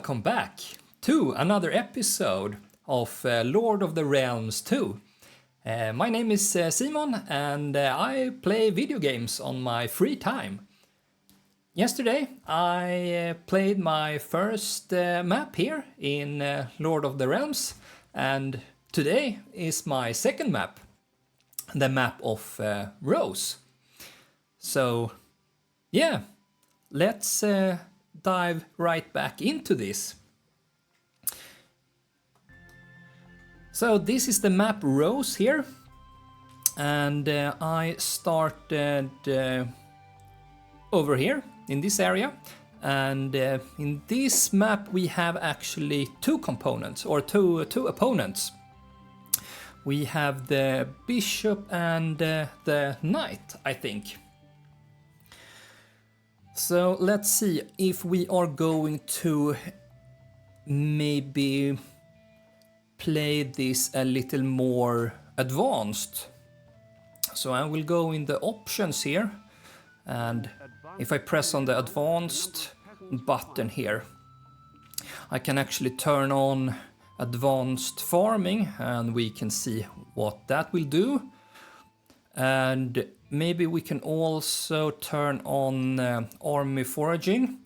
welcome back to another episode of Lord of the Realms 2. My name is Simon and I play video games on my free time. Yesterday I played my first map here in Lord of the Realms, and today is my second map, the map of Rose. So yeah, let's dive right back into this. So this is the map Rose here, and I started over here in this area, and in this map we have actually two components, or two opponents. We have the bishop and the knight, I think. So let's see if we are going to maybe play this a little more advanced. So I will go in the options here, and if I press on the advanced button here, I can actually turn on advanced farming, and we can see what that will do. And maybe we can also turn on army foraging.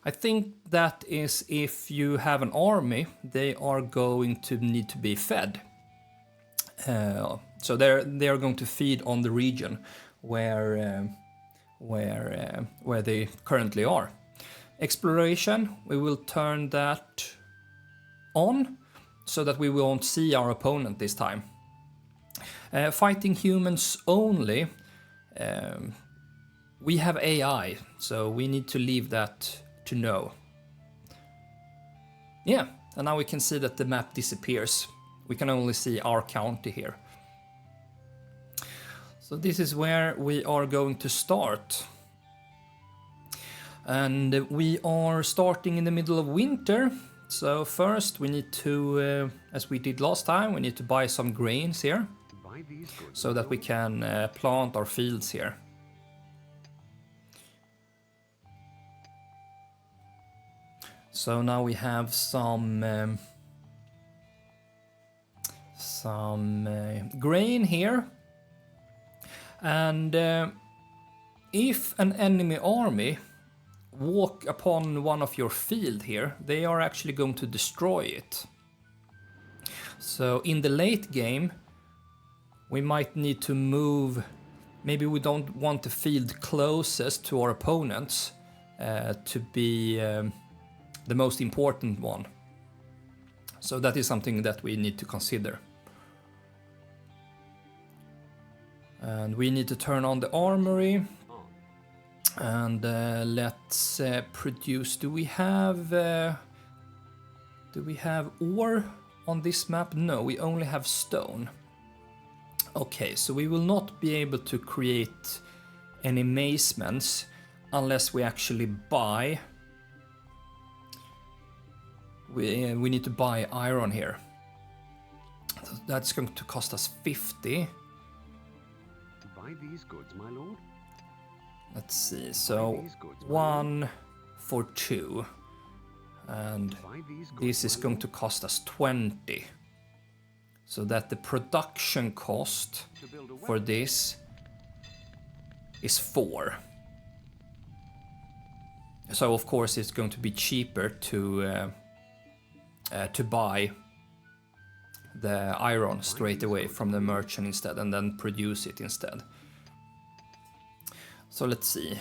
I think that is if you have an army, they are going to need to be fed. So they are going to feed on the region where they currently are. Exploration, we will turn that on so that we won't see our opponent this time. Fighting humans only. We have AI, so we need to leave that to no. Yeah, and now we can see that the map disappears. We can only see our county here. So this is where we are going to start. And we are starting in the middle of winter. So first we need to, as we did last time, we need to buy some grains here, so that we can plant our fields here. So now we have some grain here, and if an enemy army walk upon one of your field here, they are actually going to destroy it. So in the late game we might need to move. Maybe we don't want the field closest to our opponents to be the most important one. So that is something that we need to consider. And we need to turn on the armory. And let's produce. Do we have ore on this map? No, we only have stone. Okay, so we will not be able to create any mazements unless we actually buy. We need to buy iron here. So that's going to cost us 50. To buy these goods, my lord? Let's see, so 1 for 2. And this is going to cost us 20. So that the production cost for this is 4. So of course it's going to be cheaper to buy the iron straight away from the merchant instead, and then produce it instead. So let's see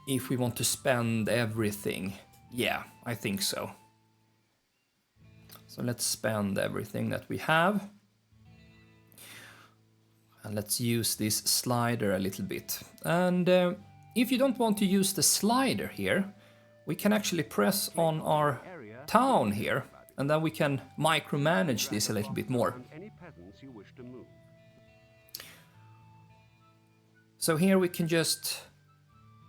if we want to spend everything. Yeah, I think so. So let's spend everything that we have. And let's use this slider a little bit. And if you don't want to use the slider here, we can actually press on our town here, and then we can micromanage this a little bit more. So here we can just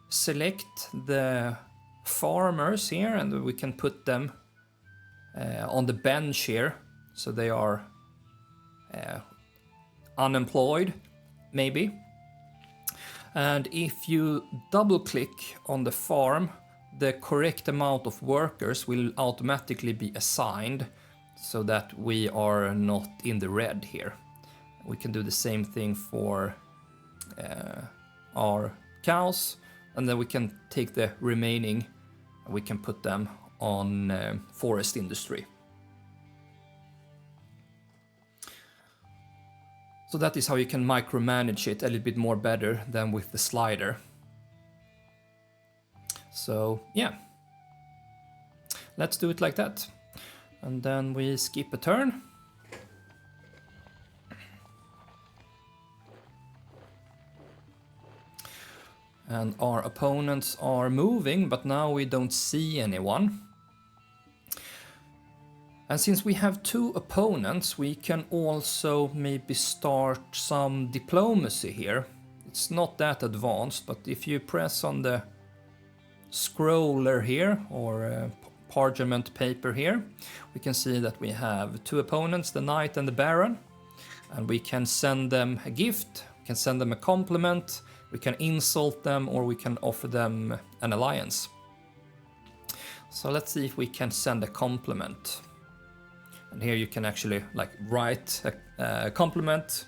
select the farmers here, and we can put them on the bench here, so they are unemployed, maybe. And if you double click on the farm, the correct amount of workers will automatically be assigned so that we are not in the red here. We can do the same thing for our cows, and then we can take the remaining and we can put them on forest industry. So that is how you can micromanage it a little bit more better than with the slider. So yeah, let's do it like that. And then we skip a turn. And our opponents are moving, but now we don't see anyone. And since we have 2 opponents, we can also maybe start some diplomacy here. It's not that advanced, but if you press on the scroller here, or parchment paper here, we can see that we have 2 opponents, the knight and the baron. And we can send them a gift, we can send them a compliment, we can insult them, or we can offer them an alliance. So let's see if we can send a compliment. And here you can actually like write a compliment.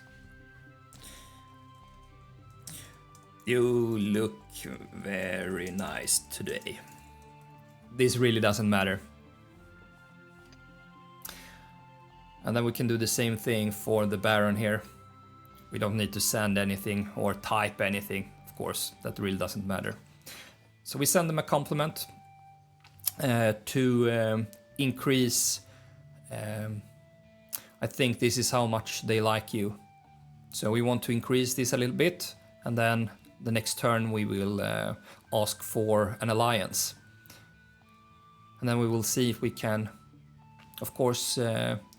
You look very nice today. This really doesn't matter. And then we can do the same thing for the baron here. We don't need to send anything or type anything, of course, that really doesn't matter. So we send them a compliment to increase, I think this is how much they like you. So we want to increase this a little bit, and then the next turn we will ask for an alliance. And then we will see if we can, of course,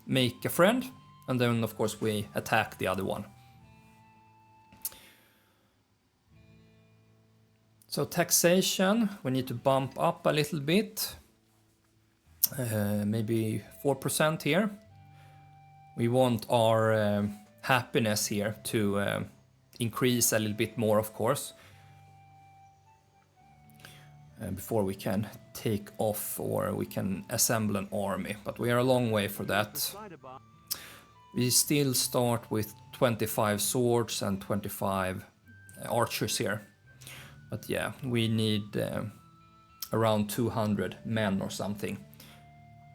make a friend, and then of course we attack the other one. So taxation, we need to bump up a little bit, maybe 4% here. We want our happiness here to increase a little bit more, of course, before we can take off or we can assemble an army, but we are a long way for that. We still start with 25 swords and 25 archers here. But yeah, we need around 200 men or something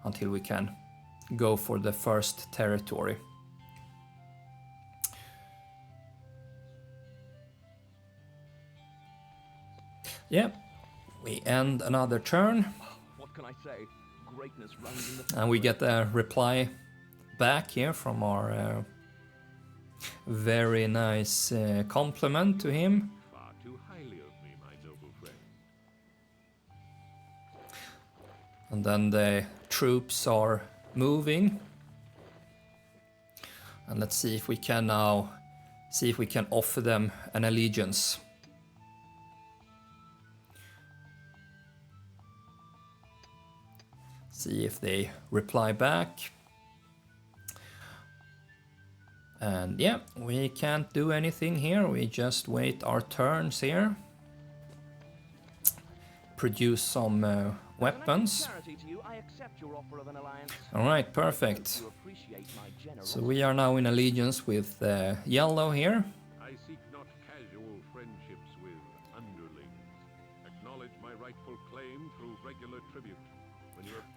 until we can go for the first territory. Yeah, we end another turn. What can I say? Greatness runs in the And we get a reply back here from our very nice compliment to him. Far too highly of me, my noble friend. And then the troops are moving. And let's see if we can now offer them an allegiance. See if they reply back. And yeah, we can't do anything here. We just wait our turns here. Produce some weapons. Alright, perfect. So we are now in allegiance with yellow here. I seek not casual friendships with underlings. Acknowledge my rightful claim through regular tribute.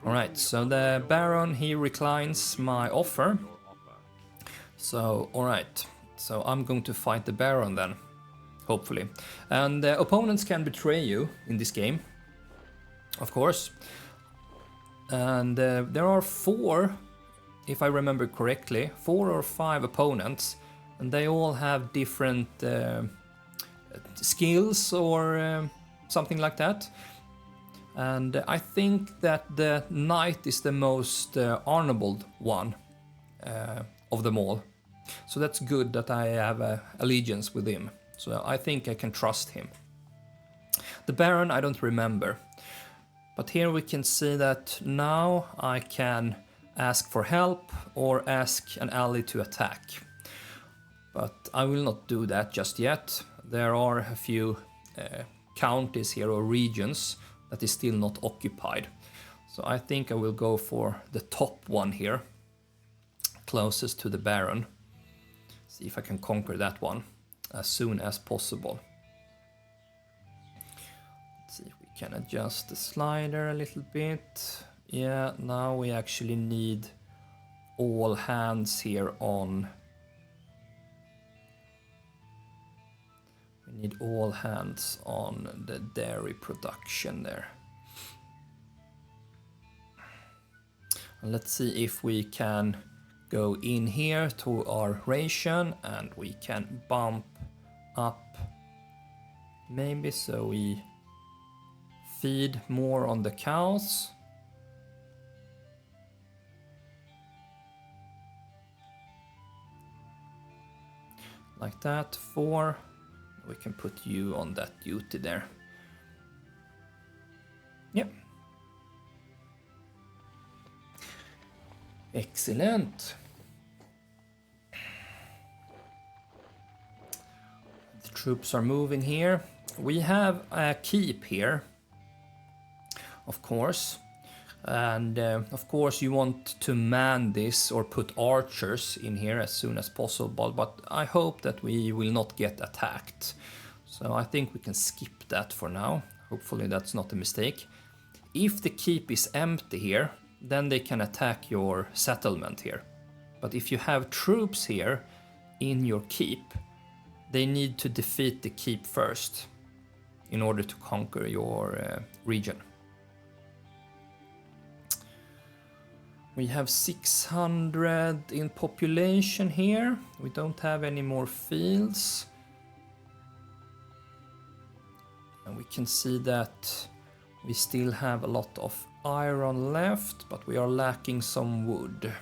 Alright, so the Baron, he reclines my offer. So, alright. So I'm going to fight the Baron then, hopefully. And opponents can betray you in this game, of course. And there are 4, if I remember correctly, 4 or 5 opponents. And they all have different skills or something like that. And I think that the knight is the most honorable one of them all. So that's good that I have an allegiance with him. So I think I can trust him. The Baron, I don't remember. But here we can see that now I can ask for help or ask an ally to attack. But I will not do that just yet. There are a few counties here or regions that is still not occupied. So I think I will go for the top one here, closest to the Baron. See if I can conquer that one as soon as possible. Let's see if we can adjust the slider a little bit. Yeah, now we actually need all hands here on. We need all hands on the dairy production there. And let's see if we can go in here to our ration and we can bump up maybe so we feed more on the cows. Like that, 4. We can put you on that duty there. Yep. Excellent. The troops are moving here. We have a keep here, of course. And of course you want to man this or put archers in here as soon as possible, but I hope that we will not get attacked. So I think we can skip that for now. Hopefully that's not a mistake. If the keep is empty here, then they can attack your settlement here. But if you have troops here in your keep, they need to defeat the keep first in order to conquer your region. We have 600 in population here. We don't have any more fields. And we can see that we still have a lot of iron left, but we are lacking some wood.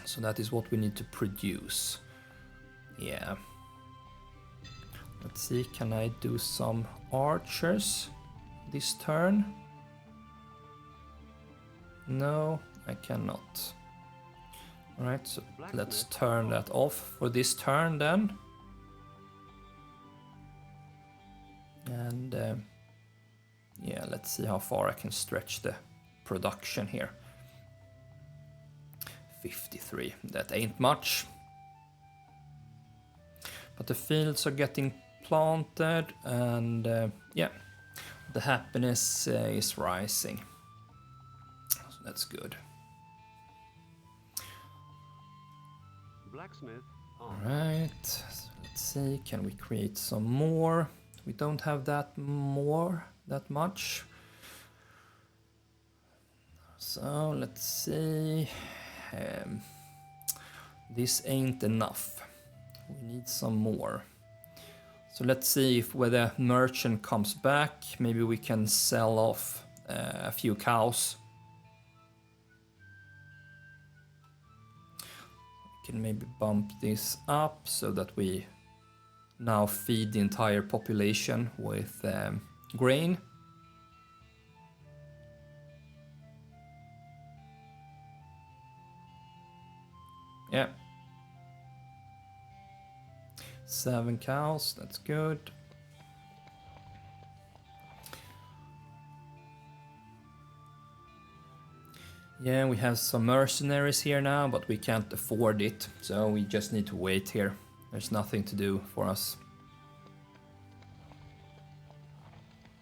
So that is what we need to produce. Yeah. Let's see, can I do some archers this turn? No, I cannot. Alright, so let's turn that off for this turn then. And yeah, let's see how far I can stretch the production here. 53, that ain't much. But the fields are getting planted and yeah, the happiness is rising. So that's good. Blacksmith. Alright, so let's see, can we create some more? We don't have that much. So let's see. This ain't enough. We need some more. So let's see if when the merchant comes back, maybe we can sell off a few cows. We can maybe bump this up so that we now feed the entire population with grain. Yeah. 7 cows, that's good. Yeah, we have some mercenaries here now, but we can't afford it, so we just need to wait here. There's nothing to do for us.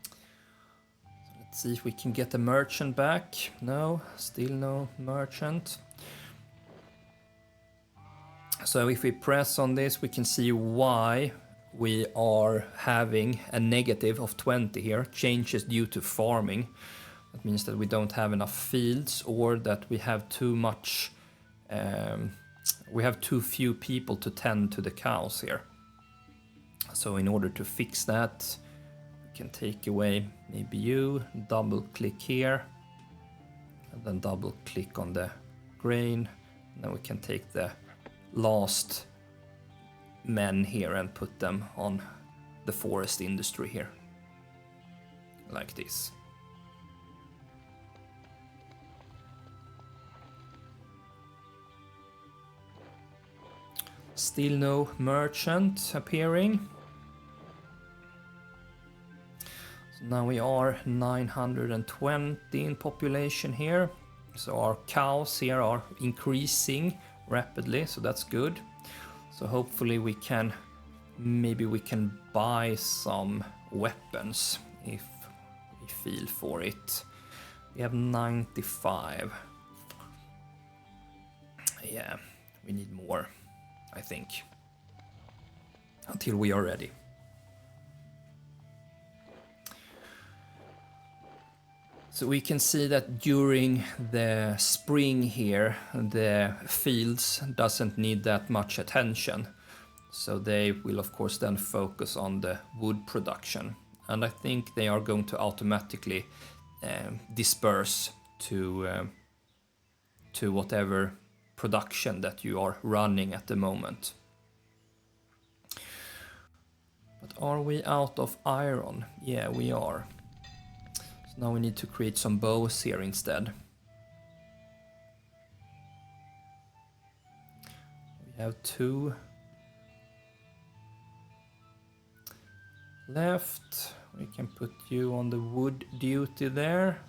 So let's see if we can get the merchant back. No, still no merchant. So if we press on this, we can see why we are having a negative of 20 here. Changes due to farming. That means that we don't have enough fields, or that we have too much, we have too few people to tend to the cows here. So in order to fix that, we can take away maybe you, double click here, and then double click on the grain. And then we can take the last men here and put them on the forest industry here, like this. Still no merchant appearing. So Now we are 920 in population here. So our cows here are increasing rapidly, so that's good. So hopefully maybe we can buy some weapons if we feel for it. We have 95. Yeah, we need more, I think, until we are ready. So we can see that during the spring here, the fields doesn't need that much attention. So they will of course then focus on the wood production. And I think they are going to automatically disperse to whatever production that you are running at the moment. But are we out of iron? Yeah, we are. Now we need to create some bows here instead. We have 2 left. We can put you on the wood duty there.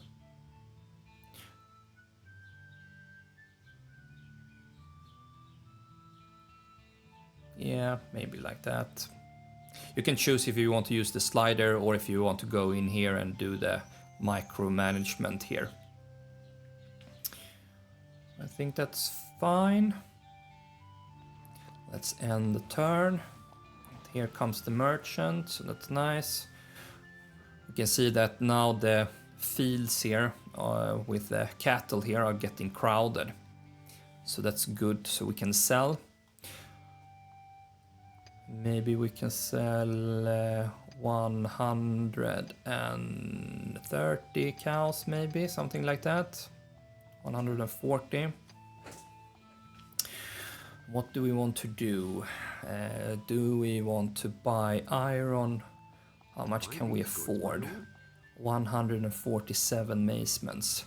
Yeah, maybe like that. You can choose if you want to use the slider or if you want to go in here and do the micromanagement here. I think that's fine. Let's end the turn. Here comes the merchant, so that's nice. You can see that now the fields here with the cattle here are getting crowded. So that's good, so we can sell. Maybe we can sell 130 cows, maybe, something like that. 140. What do we want to do? Do we want to buy iron? How much can we afford? 147 macements.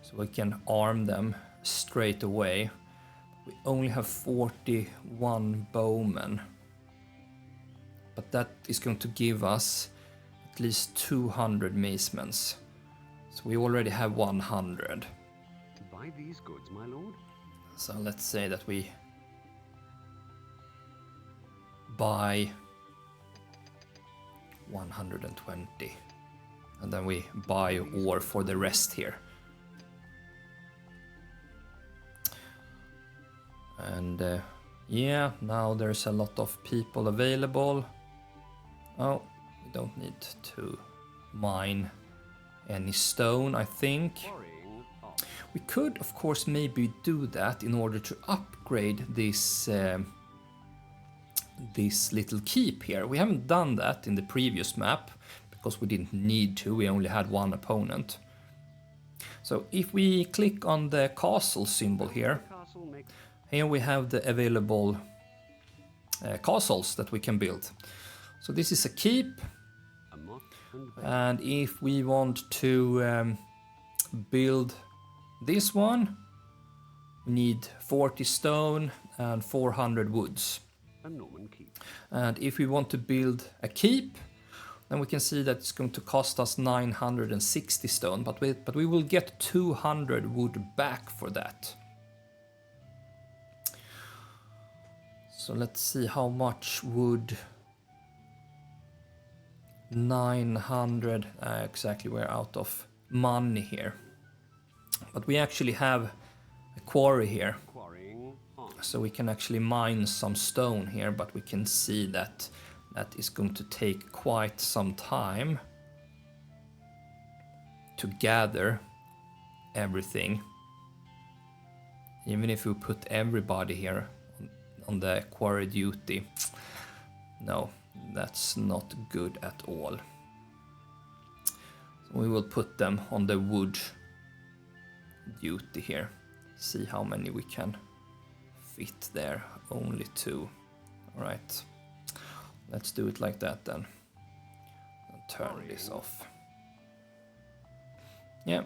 So we can arm them straight away. We only have 41 bowmen. But that is going to give us at least 200 macements. So we already have 100. Buy these goods, my lord. So let's say that we buy 120. And then we buy ore for the rest here. And yeah, now there's a lot of people available. Oh, we don't need to mine any stone, I think. We could, of course, maybe do that in order to upgrade this little keep here. We haven't done that in the previous map because we didn't need to. We only had one opponent. So if we click on the castle symbol here, here we have the available castles that we can build. So this is a keep, and if we want to build this one, we need 40 stone and 400 woods. And if we want to build a keep, then we can see that it's going to cost us 960 stone, but we will get 200 wood back for that. So let's see how much wood. 900, exactly, we're out of money here. But we actually have a quarry here. So we can actually mine some stone here, but we can see that that is going to take quite some time to gather everything. Even if we put everybody here on the quarry duty, no, that's not good at all. So we will put them on the wood duty here. See how many we can fit there. Only 2. All right, let's do it like that then. And turn this off. Yeah.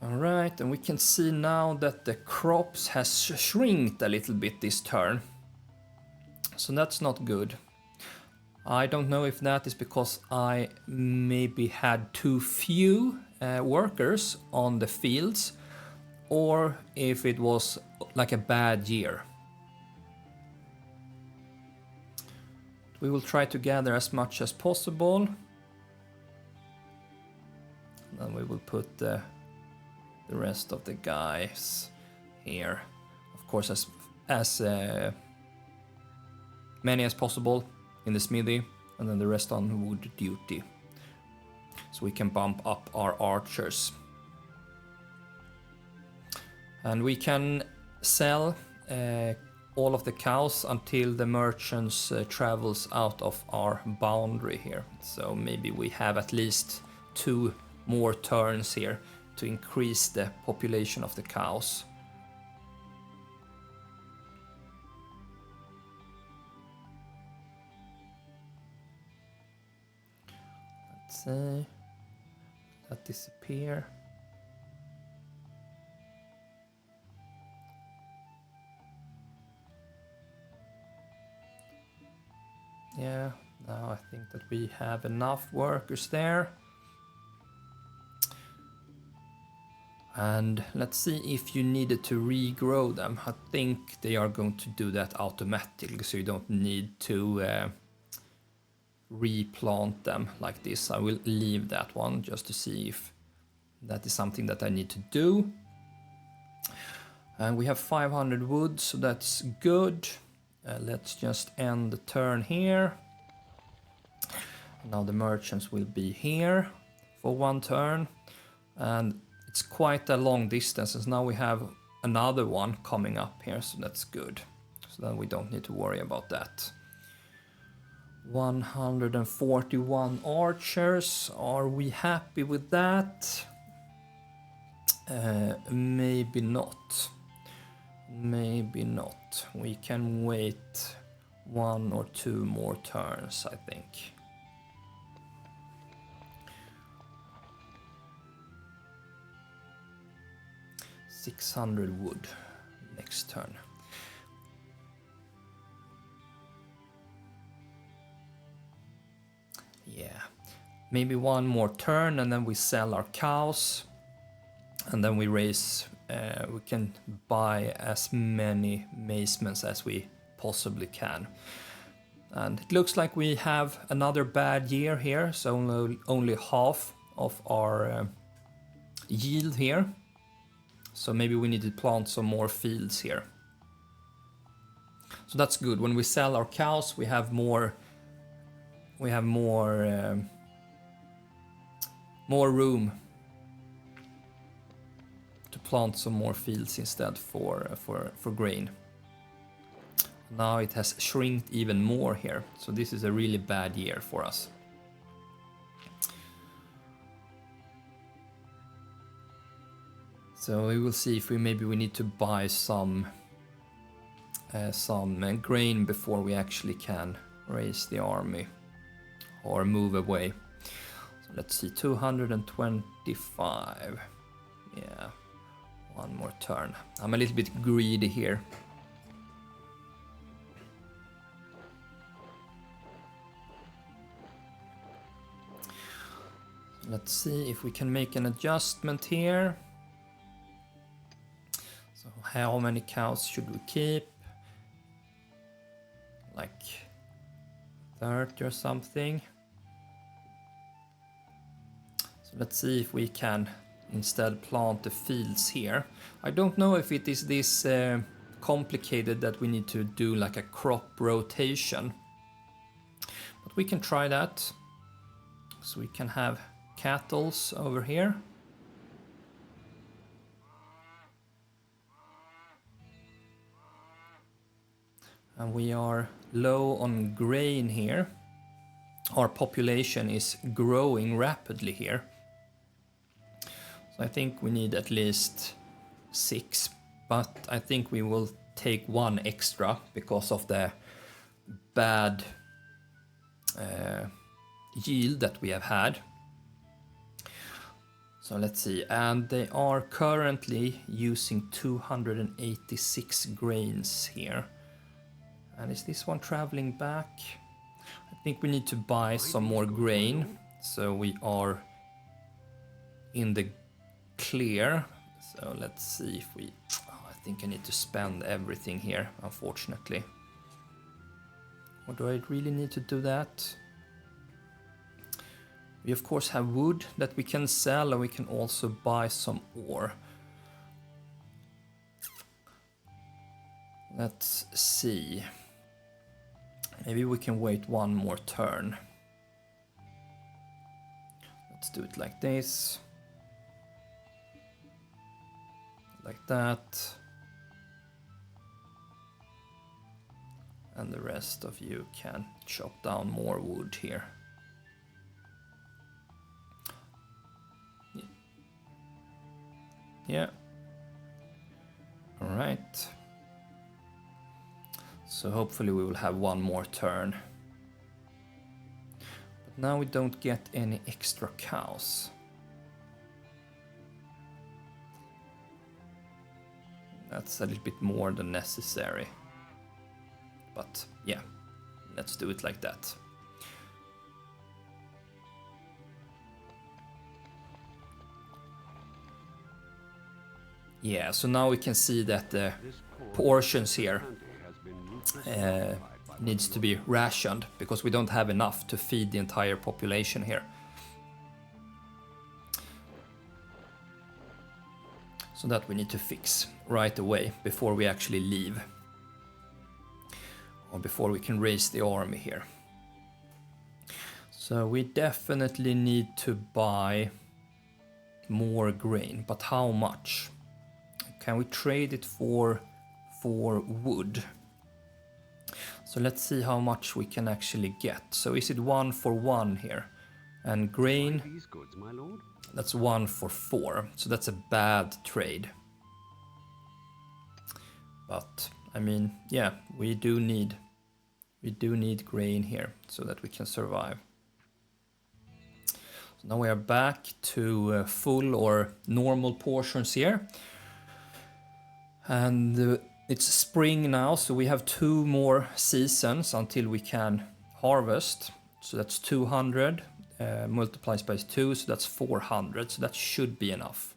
All right, Right, and we can see now that the crops has shrinked a little bit this turn. So that's not good. I don't know if that is because I maybe had too few workers on the fields, or if it was like a bad year. We will try to gather as much as possible. Then we will put the rest of the guys here. Of course, as many as possible in the smithy, and then the rest on wood duty. So we can bump up our archers. And we can sell all of the cows until the merchants travels out of our boundary here. So maybe we have at least 2 more turns here to increase the population of the cows. Let's see. That disappear. Yeah, now I think that we have enough workers there. And let's see if you needed to regrow them. I think they are going to do that automatically, so you don't need to replant them like this. I will leave that one just to see if that is something that I need to do. And we have 500 wood, so that's good. Let's just end the turn here. Now the merchants will be here for 1 turn. And it's quite a long distance, and now we have another one coming up here, so that's good. So then we don't need to worry about that. 141 archers, are we happy with that? Maybe not. Maybe not. We can wait 1 or 2 more turns, I think. $600 wood next turn. Yeah, maybe 1 more turn and then we sell our cows, and then we raise. We can buy as many mazements as we possibly can. And it looks like we have another bad year here, so only half of our yield here. So maybe we need to plant some more fields here. So that's good. When we sell our cows, we have more room to plant some more fields instead for grain. Now it has shrinked even more here. So this is a really bad year for us. So we will see if we need to buy some grain before we actually can raise the army or move away. So let's see, 225. Yeah, 1 more turn. I'm a little bit greedy here. Let's see if we can make an adjustment here. So how many cows should we keep? Like 30 or something. So let's see if we can instead plant the fields here. I don't know if it is this complicated that we need to do like a crop rotation. But we can try that. So we can have cattle over here. And we are low on grain here. Our population is growing rapidly here. So I think we need at least 6, but I think we will take 1 extra because of the bad yield that we have had. So let's see, and they are currently using 286 grains here. And is this one traveling back? I think we need to buy some more grain, so we are in the clear. So let's see if we... I think I need to spend everything here, unfortunately. Or do I really need to do that? We of course have wood that we can sell, and we can also buy some ore. Let's see. Maybe we can wait one more turn. Let's do it like this. Like that. And the rest of you can chop down more wood here. Yeah. All right. So hopefully we will have one more turn. But now we don't get any extra cows. That's a little bit more than necessary. But yeah, let's do it like that. Yeah, so now we can see that the portions here needs to be rationed, because we don't have enough to feed the entire population here. So that we need to fix right away before we actually leave. Or before we can raise the army here. So we definitely need to buy more grain, but how much? Can we trade it for wood? So let's see how much we can actually get. So is it 1 for 1 here? And grain, These goods, my lord. that's 1 for 4. So that's a bad trade. But I mean, yeah, we do need grain here so that we can survive. So now we are back to full or normal portions here. And it's spring now, so we have 2 more seasons until we can harvest. So that's 200 multiplies by 2, so that's 400, so that should be enough.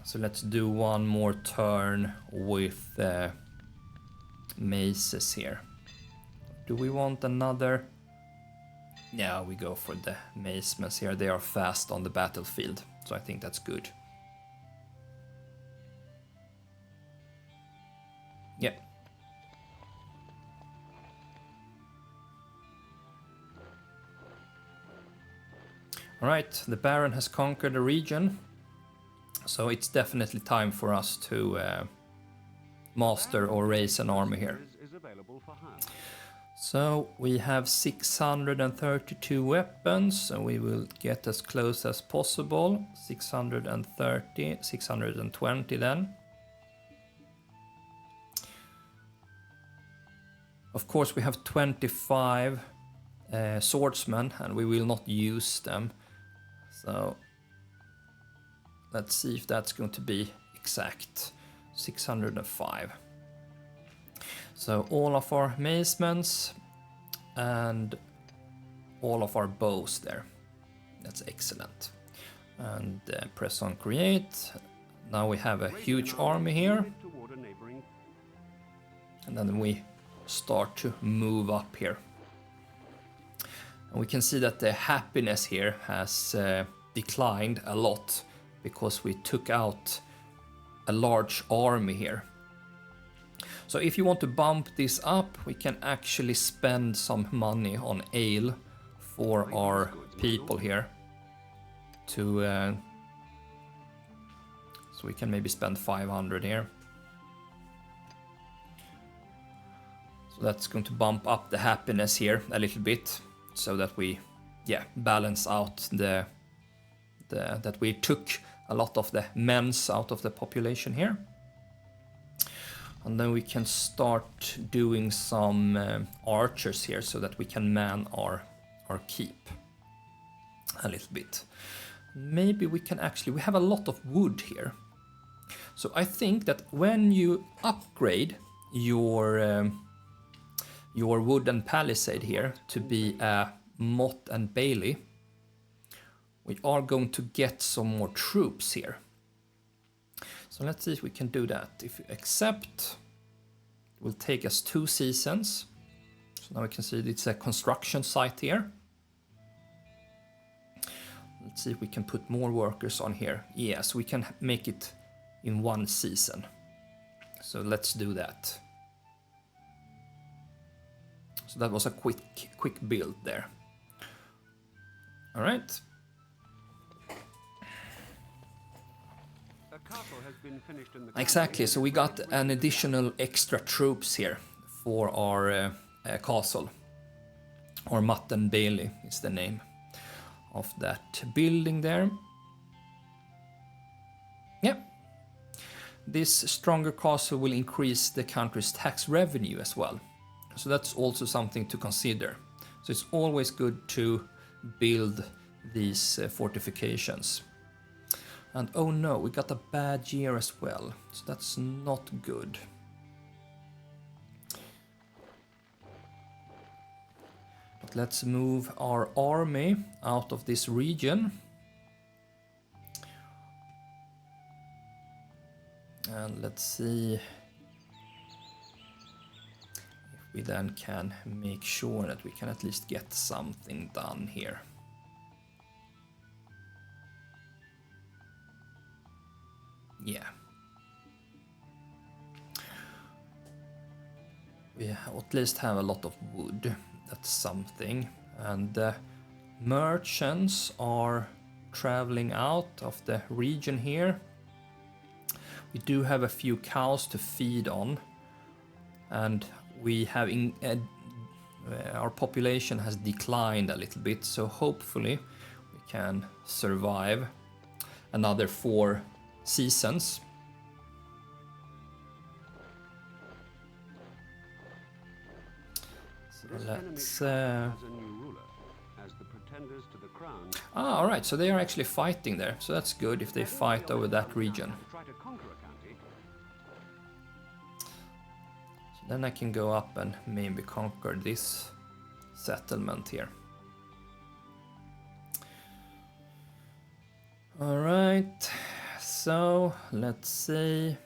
So let's do one more turn with maces here. Do we want another? Yeah, we go for the macemen here. They are fast on the battlefield, so I think that's good. Yeah. All right, the Baron has conquered a region, so it's definitely time for us to master or raise an army here. Is available for hire. So we have 632 weapons, so we will get as close as possible. 630, 620 then. Of course we have 25 swordsmen, and we will not use them. So let's see if that's going to be exact. 605. So all of our macemen and all of our bows there. That's excellent. And press on create. Now we have a huge army here. Toward a neighboring. And then we start to move up here. And we can see that the happiness here has declined a lot because we took out a large army here. So if you want to bump this up, we can actually spend some money on ale for our people here. So we can maybe spend 500 here. So that's going to bump up the happiness here a little bit, so that we, yeah, balance out that we took a lot of the men's out of the population here. And then we can start doing some archers here so that we can man our keep a little bit. Maybe we can actually, we have a lot of wood here. So I think that when you upgrade your wooden palisade here to be a motte and bailey, we are going to get some more troops here. So let's see if we can do that. If you accept, it will take us 2 seasons. So now we can see it's a construction site here. Let's see if we can put more workers on here. Yes, we can make it in 1 season. So let's do that. So that was a quick build there. All right. Exactly, so we got an additional extra troops here for our castle. Or Motte and Bailey is the name of that building there. Yeah. This stronger castle will increase the country's tax revenue as well. So that's also something to consider. So it's always good to build these fortifications. And oh no, we got a bad year as well. So that's not good. But let's move our army out of this region. And let's see if we then can make sure that we can at least get something done here. Yeah. We at least have a lot of wood. That's something. And merchants are traveling out of the region here. We do have a few cows to feed on. And we have our population has declined a little bit. So hopefully we can survive another 4 seasons. So let's all right, so they are actually fighting there, so that's good if they fight over that region. So then I can go up and maybe conquer this settlement here. All right. So let's see.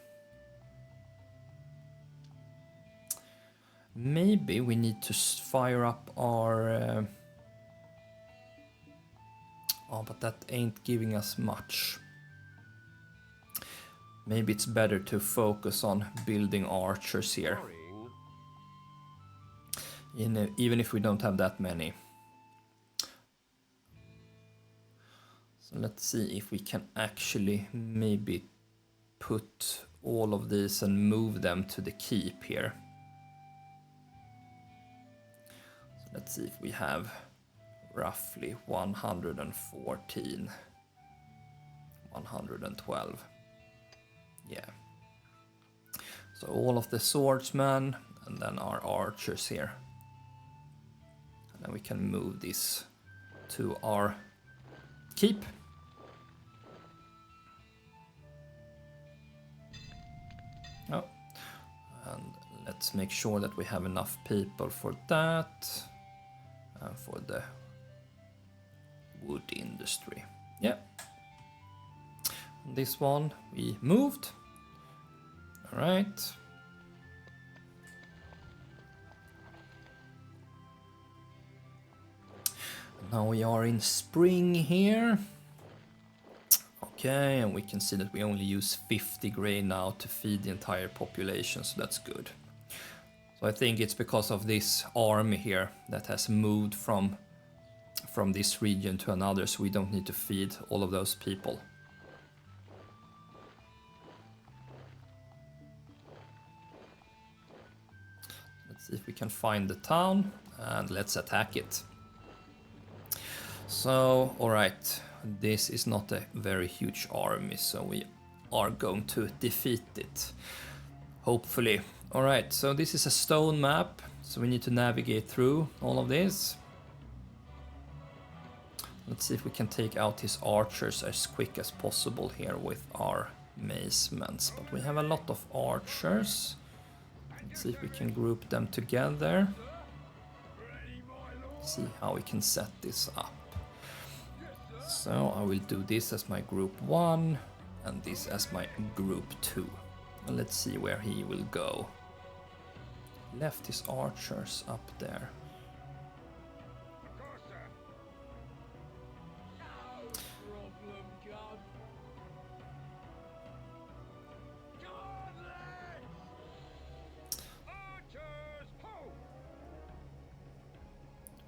Maybe we need to fire up our... oh, but that ain't giving us much. Maybe it's better to focus on building archers here. Even if we don't have that many. So let's see if we can actually maybe put all of these and move them to the keep here. So let's see if we have roughly 114, 112. Yeah. So all of the swordsmen and then our archers here. And then we can move this to our keep. Oh, and let's make sure that we have enough people for that and for the wood industry. Yeah. This one we moved. All right. Now we are in spring here. Okay, and we can see that we only use 50 grain now to feed the entire population, so that's good. So I think it's because of this army here that has moved from this region to another, so we don't need to feed all of those people. Let's see if we can find the town, and let's attack it. So, alright, this is not a very huge army, so we are going to defeat it. Hopefully. Alright, so this is a stone map, so we need to navigate through all of this. Let's see if we can take out his archers as quick as possible here with our mazements. But we have a lot of archers. Let's see if we can group them together. See how we can set this up. So I will do this as my group 1 and this as my group 2. And let's see where he will go. Left his archers up there.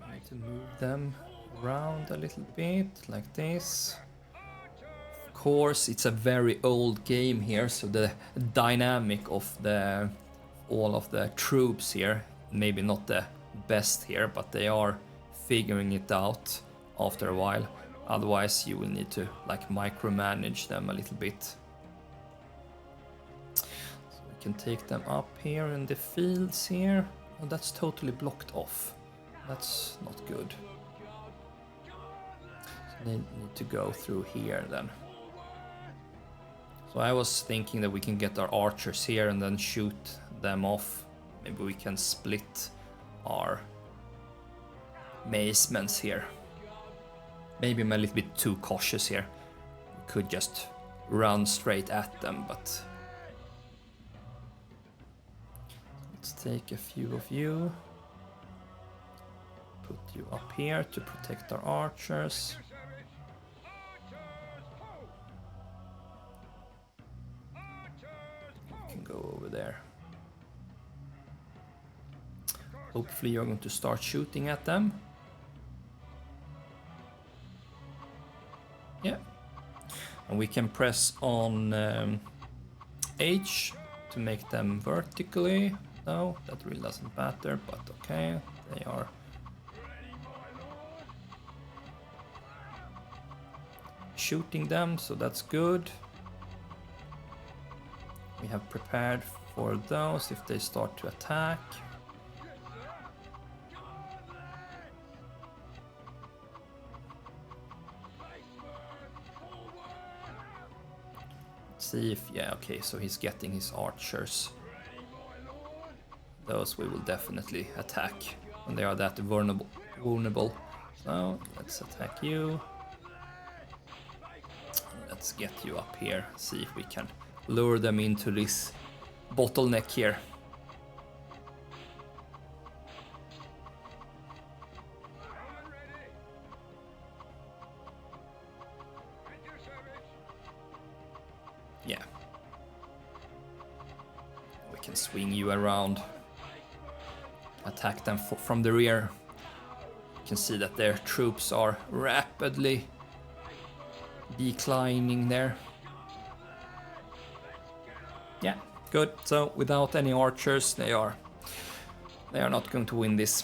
I need to move them around a little bit like this. Of course, it's a very old game here, so the dynamic of all of the troops here, maybe not the best here, but they are figuring it out after a while. Otherwise you will need to like micromanage them a little bit. So we can take them up here in the fields here. Oh, that's totally blocked off. That's not good. So they need to go through here then. So I was thinking that we can get our archers here and then shoot them off. Maybe we can split our mazements here. Maybe I'm a little bit too cautious here. We could just run straight at them, but let's take a few of you. Put you up here to protect our archers. You can go over there. Hopefully you're going to start shooting at them. Yeah. And we can press on H to make them vertically. No, that really doesn't matter, but okay, they are shooting them, so that's good. We have prepared for those if they start to attack. See if, yeah, okay, so he's getting his archers. Those we will definitely attack when they are that vulnerable. So let's attack you. Let's get you up here, see if we can lure them into this bottleneck here. Yeah. We can swing you around. Attack them from the rear. You can see that their troops are rapidly declining there. Yeah, good. So without any archers, they are not going to win this.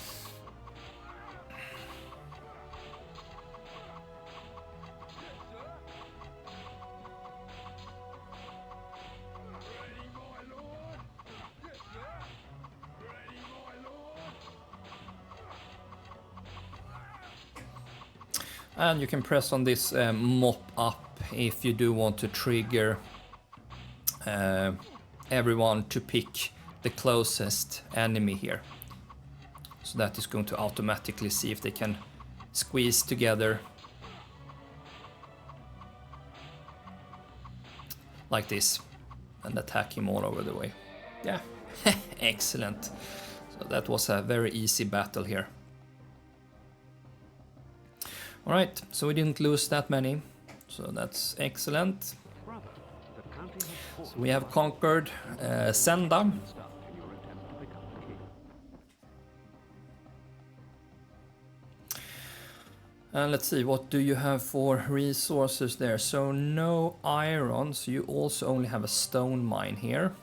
And you can press on this mop up if you do want to trigger everyone to pick the closest enemy here. So that is going to automatically see if they can squeeze together like this and attack him all over the way. Yeah, excellent. So that was a very easy battle here. Alright, so we didn't lose that many, so that's excellent. So we have conquered Senda. And let's see, what do you have for resources there? So no iron, so you also only have a stone mine here.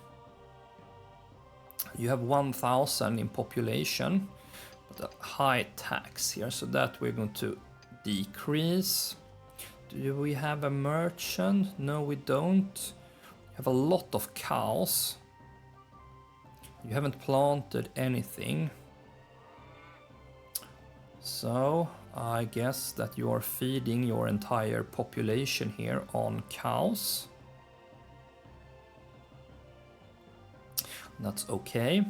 You have 1,000 in population, but a high tax here, so that we're going to decrease. Do we have a merchant? No, we don't. We have a lot of cows. You haven't planted anything. So I guess that you are feeding your entire population here on cows. That's okay.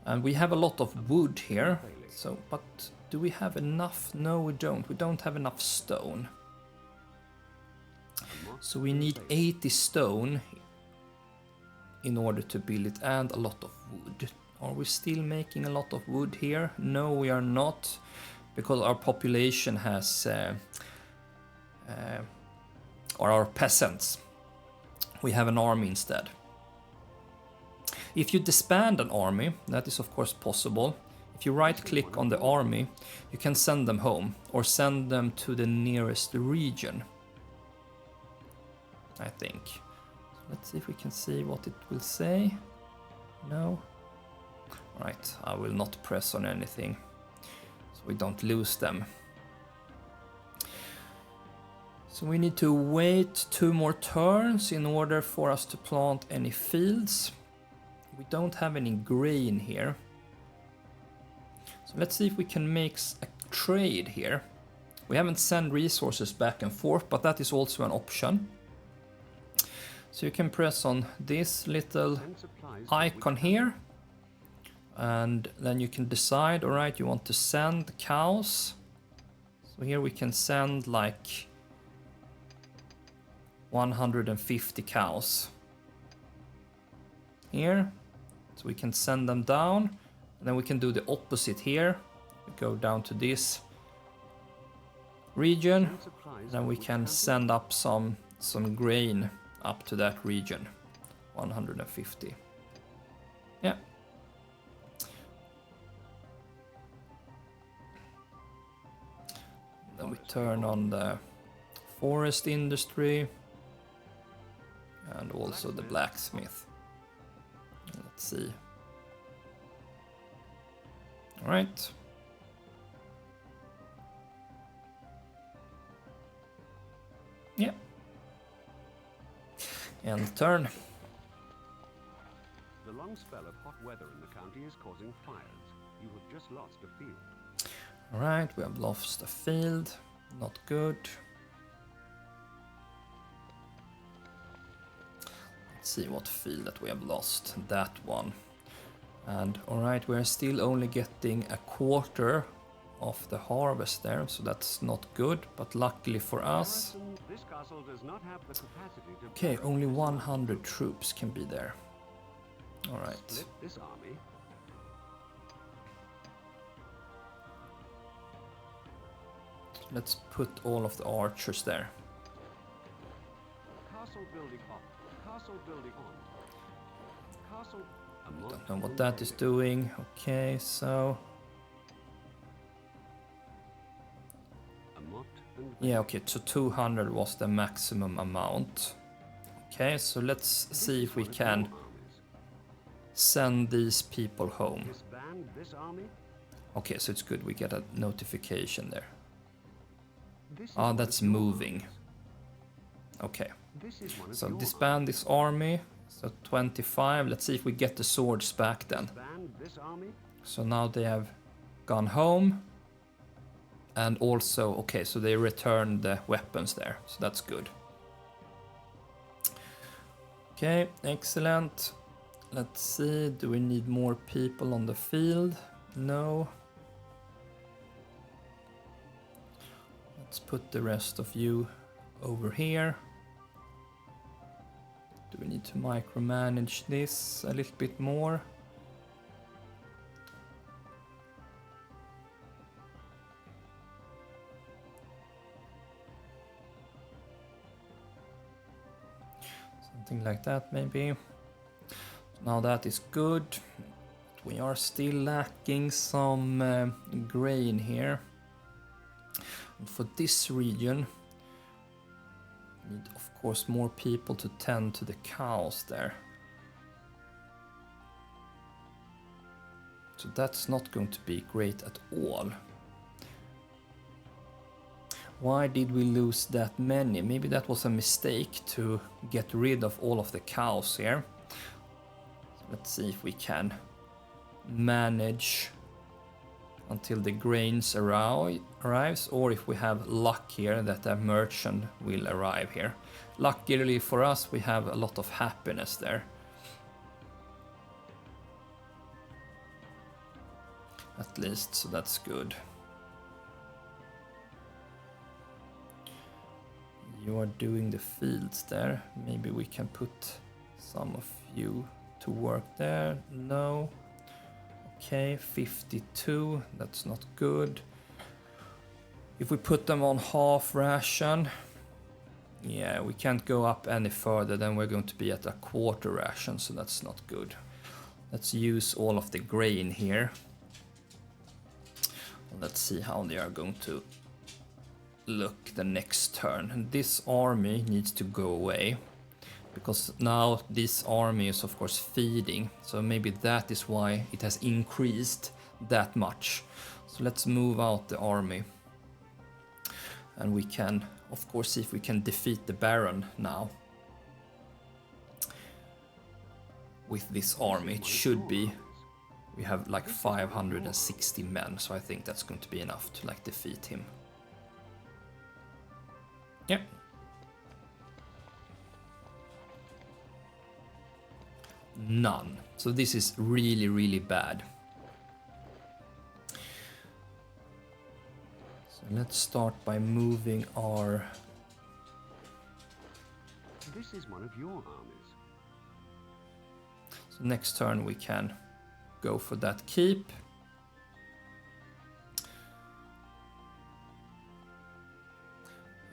And we have a lot of wood here. So, but do we have enough? No, we don't. We don't have enough stone. So we need 80 stone in order to build it, and a lot of wood. Are we still making a lot of wood here? No, we are not, because our population has, or our peasants. We have an army instead. If you disband an army, that is of course possible. If you right click on the army, you can send them home or send them to the nearest region, I think. So let's see if we can see what it will say. No. Right, I will not press on anything so we don't lose them. So we need to wait 2 more turns in order for us to plant any fields. We don't have any grain here. So let's see if we can make a trade here. We haven't sent resources back and forth, but that is also an option. So you can press on this little icon here, and then you can decide, all right, you want to send cows. So here we can send like 150 cows here. So we can send them down, and then we can do the opposite here. We go down to this region, then we can send up some grain up to that region. 150. Yeah. Then we turn on the forest industry and also the blacksmith. Let's see. All right. Yeah. End turn. The long spell of hot weather in the county is causing fires. You have just lost a field. All right, we have lost a field. Not good. Let's see what field that we have lost. That one. And all right, we're still only getting a quarter of the harvest there, so that's not good, but luckily for us. This castle does not have the capacity to Okay, only 100 troops can be there. All right. split this army. Let's put all of the archers there. Castle building off. Castle building on. Castle. Don't know what that is doing. Okay, so yeah, okay, so 200 was the maximum amount. Okay, so let's see if we can send these people home. Disband this army. Okay, so it's good, we get a notification there. This is Ah, one that's of your moving. armies. Okay, This is one of so your disband this army. So 25, let's see if we get the swords back then. Disband this army. So now they have gone home. And also, okay, so they returned the weapons there, so that's good. Okay, excellent. Let's see, do we need more people on the field? No. Let's put the rest of you over here. Do we need to micromanage this a little bit more? Something like that maybe. Now that is good. We are still lacking some grain here. And for this region, we need of course more people to tend to the cows there. So that's not going to be great at all. Why did we lose that many? Maybe that was a mistake to get rid of all of the cows here. So let's see if we can manage until the grains arrives, or if we have luck here that a merchant will arrive here. Luckily for us, we have a lot of happiness there. At least, so that's good. You are doing the fields there. Maybe we can put some of you to work there. No. Okay, 52, that's not good. If we put them on half ration, yeah, we can't go up any further, then we're going to be at a quarter ration, so that's not good. Let's use all of the grain here. Let's see how they are going to look the next turn. And this army needs to go away, because now this army is of course feeding, so maybe that is why it has increased that much. So let's move out the army, and we can of course see if we can defeat the Baron now. With this army it should be, we have like 560 men, so I think that's going to be enough to like defeat him. Yep. None. So this is really, really bad. So let's start by moving our... This is one of your armies. So next turn we can go for that keep.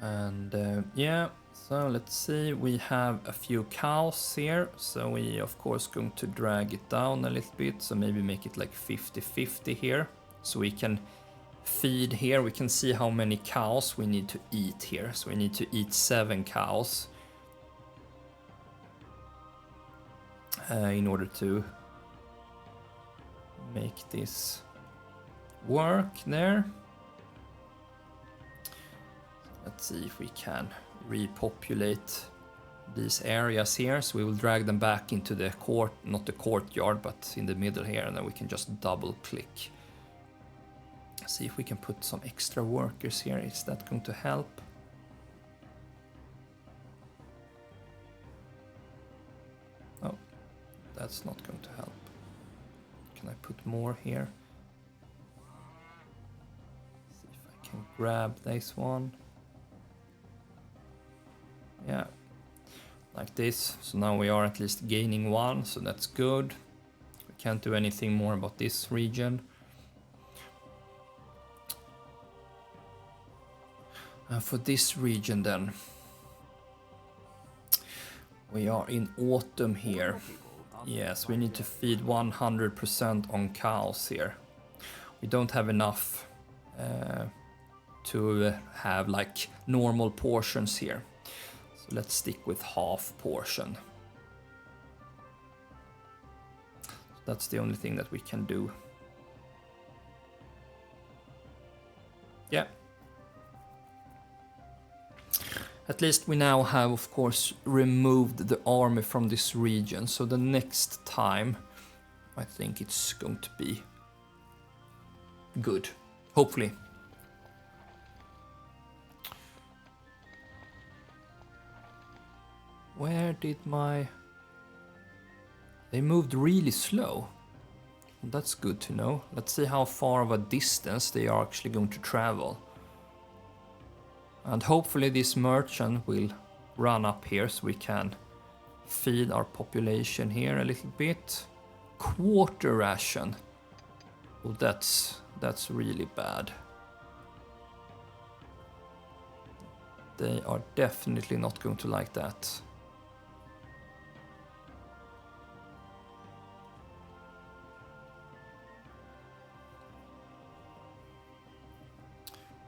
And yeah, so let's see, we have a few cows here, so we of course going to drag it down a little bit, so maybe make it like 50-50 here, so we can feed here. We can see how many cows we need to eat here, so we need to eat 7 cows in order to make this work there. Let's see if we can repopulate these areas here. So we will drag them back into the court, not the courtyard, but in the middle here, and then we can just double click. See if we can put some extra workers here. Is that going to help? Oh, that's not going to help. Can I put more here? See if I can grab this one. Yeah, like this. So now we are at least gaining 1, so that's good. We can't do anything more about this region. For this region then, we are in autumn here. Yes, we need to feed 100% on cows here. We don't have enough to have like normal portions here. So let's stick with half portion. That's the only thing that we can do. Yeah. At least we now have, of course, removed the army from this region. So the next time, I think it's going to be good. Hopefully. Where did my... They moved really slow. That's good to know. Let's see how far of a distance they are actually going to travel. And hopefully this merchant will run up here so we can feed our population here a little bit. Quarter ration. Oh, that's really bad. They are definitely not going to like that.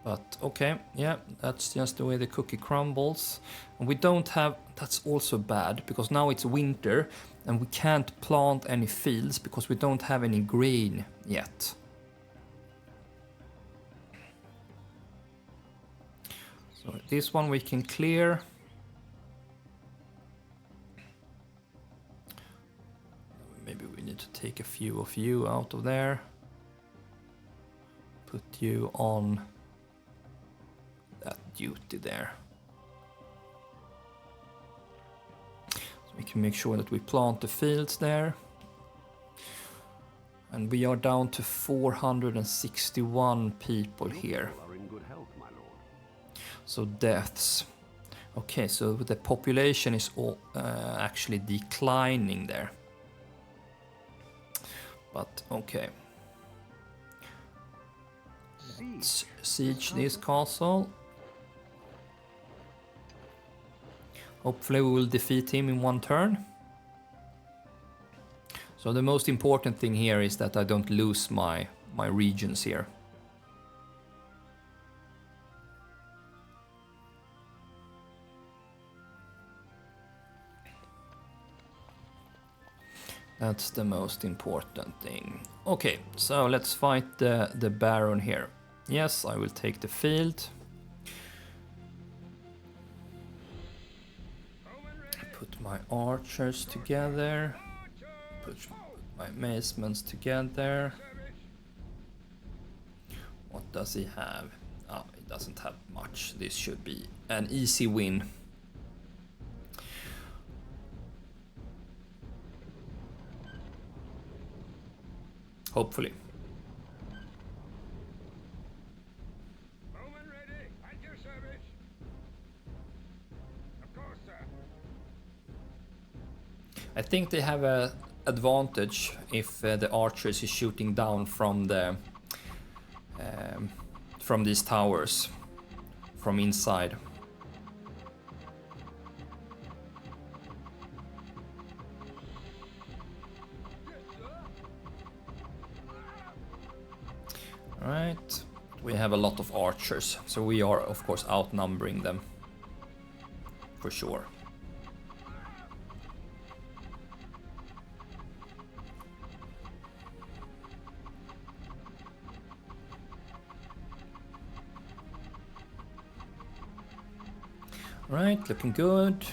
But okay, yeah, that's just the way the cookie crumbles. And we don't have, that's also bad, because now it's winter and we can't plant any fields because we don't have any grain yet. So this one we can clear. maybe we need to take a few of you out of there. Put you on that duty there. So we can make sure that we plant the fields there. And we are down to 461 people here. Are in good health, my lord. So deaths. Okay, so the population is all, actually declining there. But okay. Let's siege this castle. Hopefully we will defeat him in one turn. So the most important thing here is that I don't lose my regions here. That's the most important thing. Okay, so let's fight the Baron here. Yes, I will take the field. Put my archers together. Put my macemen together. What does he have? Oh, he doesn't have much. This should be an easy win. Hopefully. Ready, at your service. Of course, sir. I think they have a advantage if the archers is shooting down from these towers from inside. Right, we have a lot of archers, so we are of course outnumbering them for sure. Right, looking good.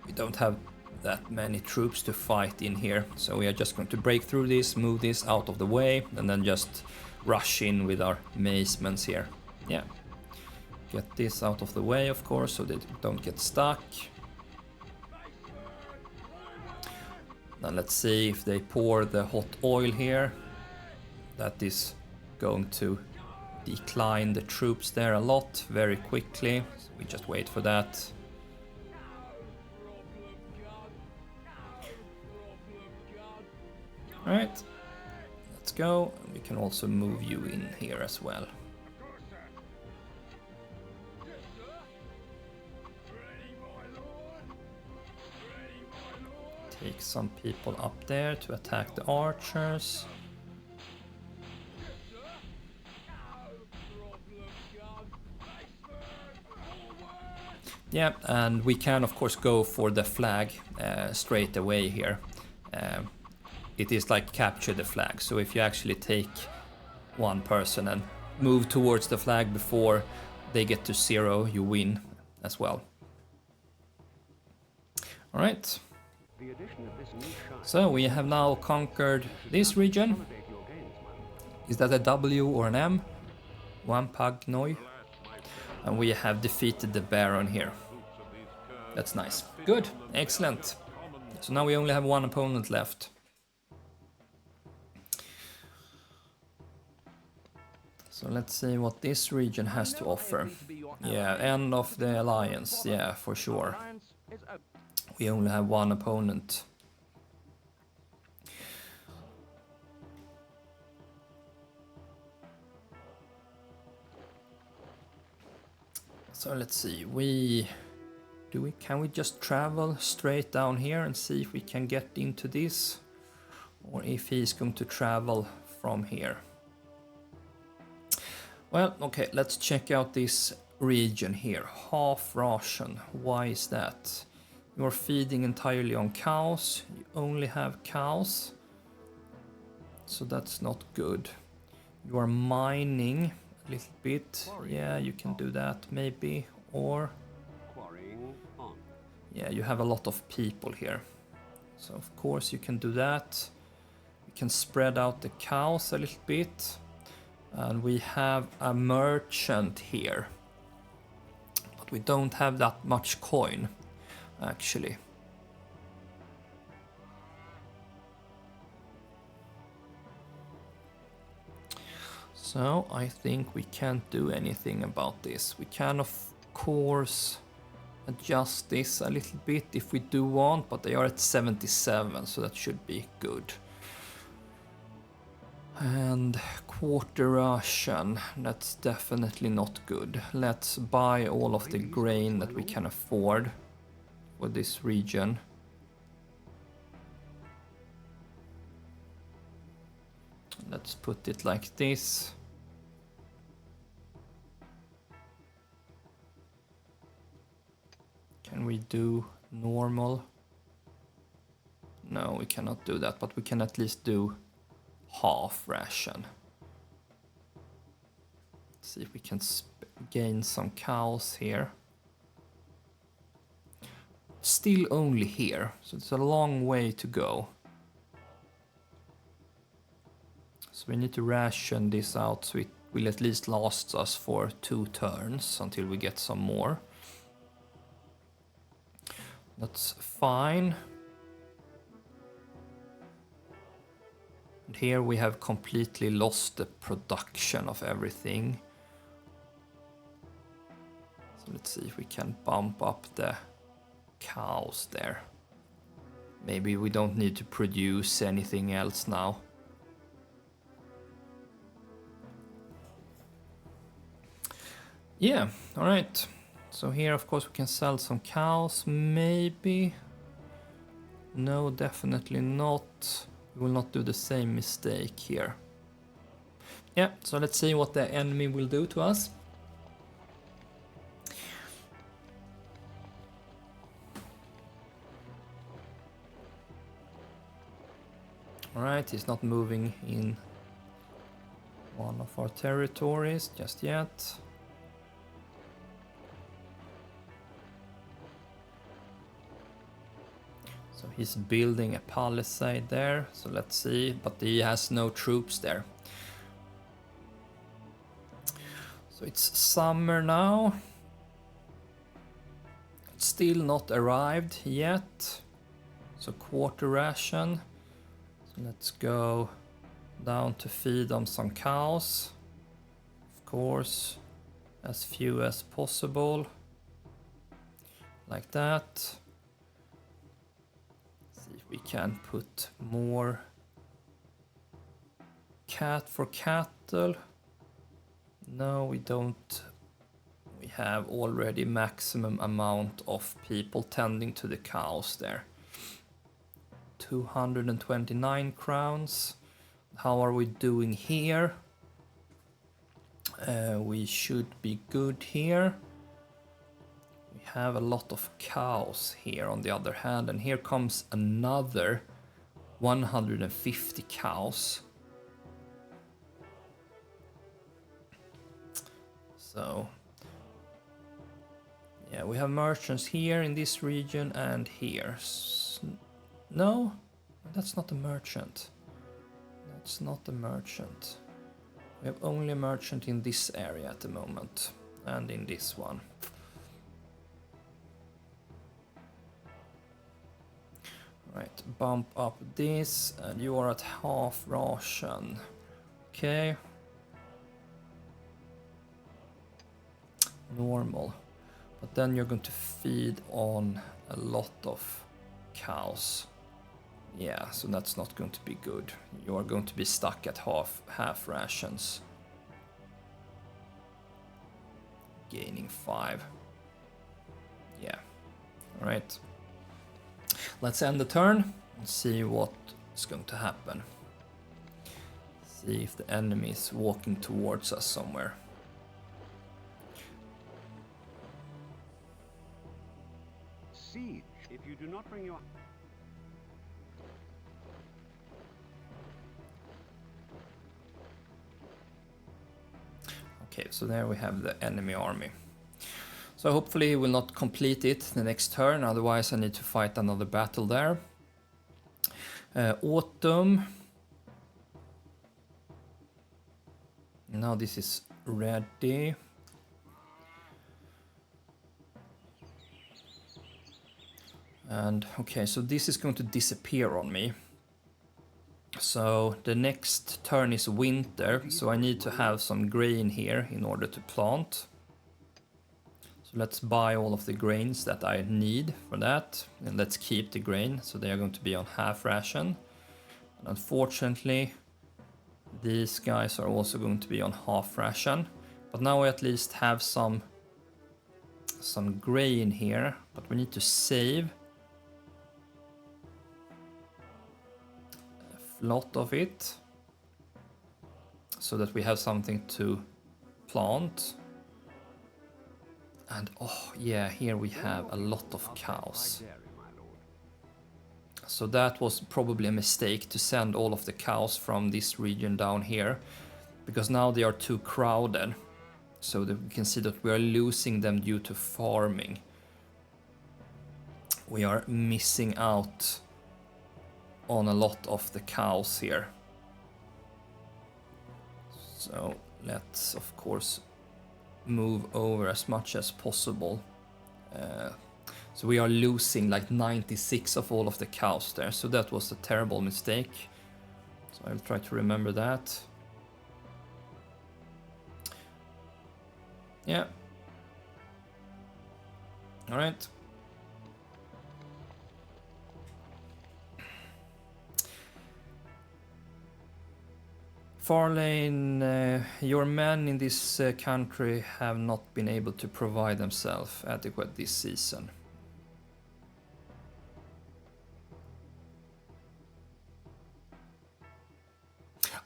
We don't have that many troops to fight in here, so we are just going to break through this, move this out of the way, and then just rush in with our macemen here. Yeah, get this out of the way, of course, so they don't get stuck. Then let's see if they pour the hot oil here. That is going to decline the troops there a lot very quickly. So we just wait for that. All right, let's go. We can also move you in here as well. Take some people up there to attack the archers. Yeah, and we can of course go for the flag straight away here. It is like capture the flag, so if you actually take one person and move towards the flag before they get to 0, you win as well. Alright, so we have now conquered this region. Is that a W or an M? Wampagnoi. And we have defeated the Baron here. That's nice. Good, excellent. So now we only have one opponent left. So let's see what this region has to offer. Yeah, end of the alliance, yeah, for sure. We only have one opponent. So let's see, can we just travel straight down here and see if we can get into this? Or if he's going to travel from here. Well, okay, let's check out this region here. Half ration, why is that? You're feeding entirely on cows, you only have cows. So that's not good. You are mining a little bit. Yeah, you can do that maybe. Or... yeah, you have a lot of people here. So of course you can do that. We can spread out the cows a little bit. And we have a merchant here. But we don't have that much coin, actually. So I think we can't do anything about this. We can of course adjust this a little bit if we do want, but they are at 77, so that should be good. And quarter ration, that's definitely not good. Let's buy all of the grain that we can afford for this region. Let's put it like this. Can we do normal? No, we cannot do that, but we can at least do half ration. Let's see if we can gain some cows here. Still only here, so it's a long way to go. So we need to ration this out so it will at least last us for 2 turns until we get some more. That's fine. And here we have completely lost the production of everything. So let's see if we can bump up the cows there. Maybe we don't need to produce anything else now. Yeah, all right. So here, of course, we can sell some cows, maybe. No, definitely not. We will not do the same mistake here. Yeah, so let's see what the enemy will do to us. All right, he's not moving in one of our territories just yet. So he's building a palisade there, so let's see, but he has no troops there. So it's summer now. It's still not arrived yet. So quarter ration. So let's go down to feed them some cows. Of course, as few as possible. Like that. We can put more for cattle. No, we don't. We have already maximum amount of people tending to the cows there. 229 crowns. How are we doing here? We should be good here. Have a lot of cows here on the other hand, and here comes another 150 cows. So yeah, we have merchants here in this region and here. No, that's not a merchant. That's not a merchant. We have only a merchant in this area at the moment and in this one. Right, bump up this, and you are at half ration. Okay. Normal. But then you're going to feed on a lot of cows. Yeah, so that's not going to be good. You are going to be stuck at half rations. Gaining 5. Yeah. All right. Let's end the turn and see what is going to happen. See if the enemy is walking towards us somewhere. Siege. If you do not bring your... Okay, so there we have the enemy army. So hopefully he will not complete it the next turn, otherwise I need to fight another battle there. Autumn. Now this is ready. And okay, so this is going to disappear on me. So the next turn is winter, so I need to have some grain here in order to plant. So let's buy all of the grains that I need for that, and let's keep the grain, so they are going to be on half ration. And unfortunately, these guys are also going to be on half ration, but now I at least have some grain here, but we need to save a lot of it so that we have something to plant. And oh yeah, here we have a lot of cows. So that was probably a mistake to send all of the cows from this region down here, because now they are too crowded. So that we can see that we are losing them due to farming. We are missing out on a lot of the cows here. So let's of course move over as much as possible. So we are losing like 96 of all of the cows there. So that was a terrible mistake. So I'll try to remember that. Yeah. All right. Farlane, your men in this country have not been able to provide themselves adequate this season.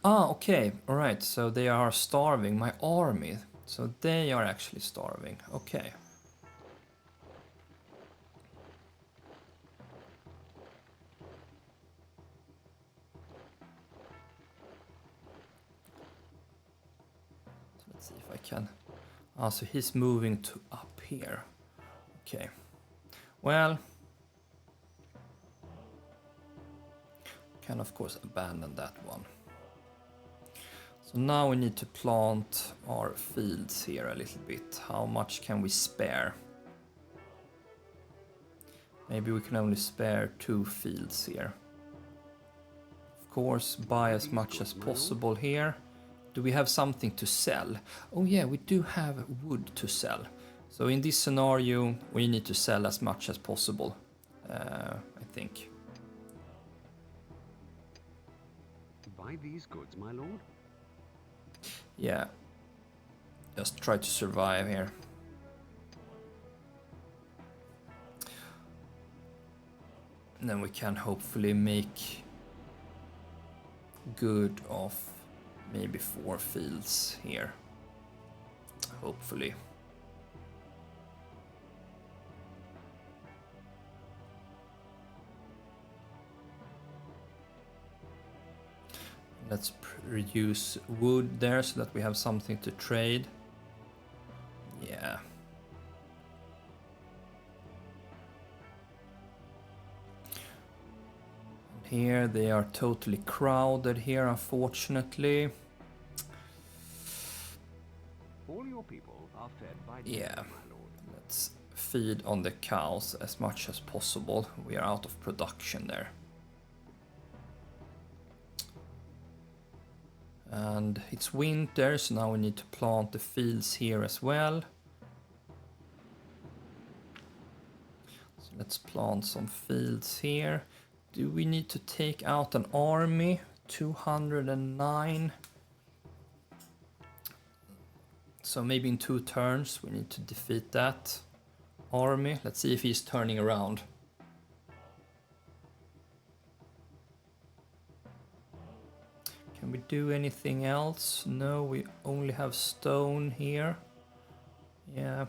Ah, okay, alright, so they are starving, my army. So they are actually starving, okay. So let's see if I can... Ah, so he's moving to up here. Okay. Well... Can of course abandon that one. So now we need to plant our fields here a little bit. How much can we spare? Maybe we can only spare 2 fields here. Of course, buy as much as possible here. Do we have something to sell? Oh yeah, we do have wood to sell. So in this scenario, we need to sell as much as possible, I think. Buy these goods, my lord? Yeah, just try to survive here. And then we can hopefully make good of maybe 4 fields here. Hopefully. Let's reduce wood there so that we have something to trade. Yeah. And here they are totally crowded here, unfortunately. All your people are fed by Yeah. my lord. Let's feed on the cows as much as possible. We are out of production there. And it's winter, so now we need to plant the fields here as well. So let's plant some fields here. Do we need to take out an army? 209. So maybe in 2 turns we need to defeat that army. Let's see if he's turning around. Can we do anything else? No, we only have stone here. Yeah.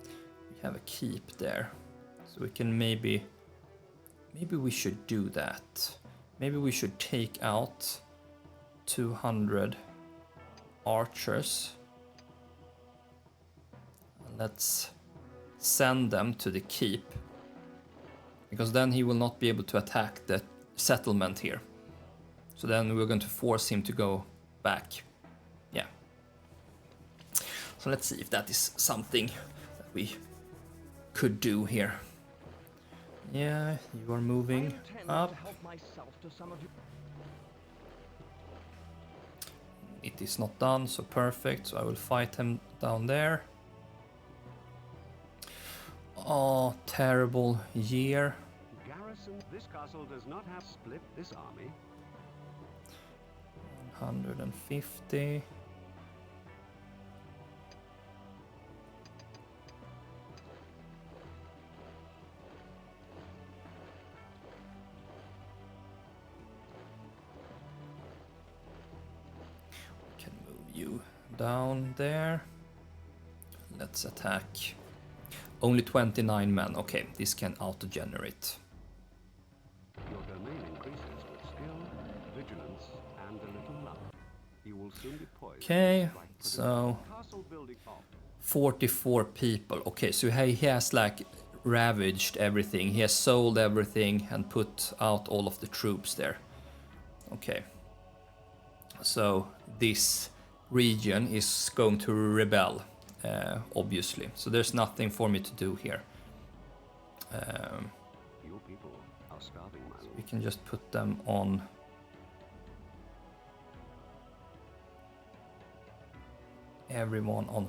We have a keep there. So we can maybe we should do that. Maybe we should take out 200 archers. Let's send them to the keep. because then he will not be able to attack the settlement here. So then we're going to force him to go back. Yeah. So let's see if that is something that we could do here. Yeah, you are moving intend up. to help myself to some of you. It is not done, so perfect. So I will fight him down there. Oh, terrible year. Garrison, this castle does not have split this army. 150. Can move you down there. Let's attack. Only 29 men. Okay, this can auto-generate. Your domain increases with skill, vigilance, and a little luck. You will soon be poised. Okay, to strike for the so castle building off. 44 people. Okay, so he has like ravaged everything. He has sold everything and put out all of the troops there. Okay. So this region is going to rebel, obviously. So there's nothing for me to do here. Your people are starving, my lord. We can just put them on. Everyone on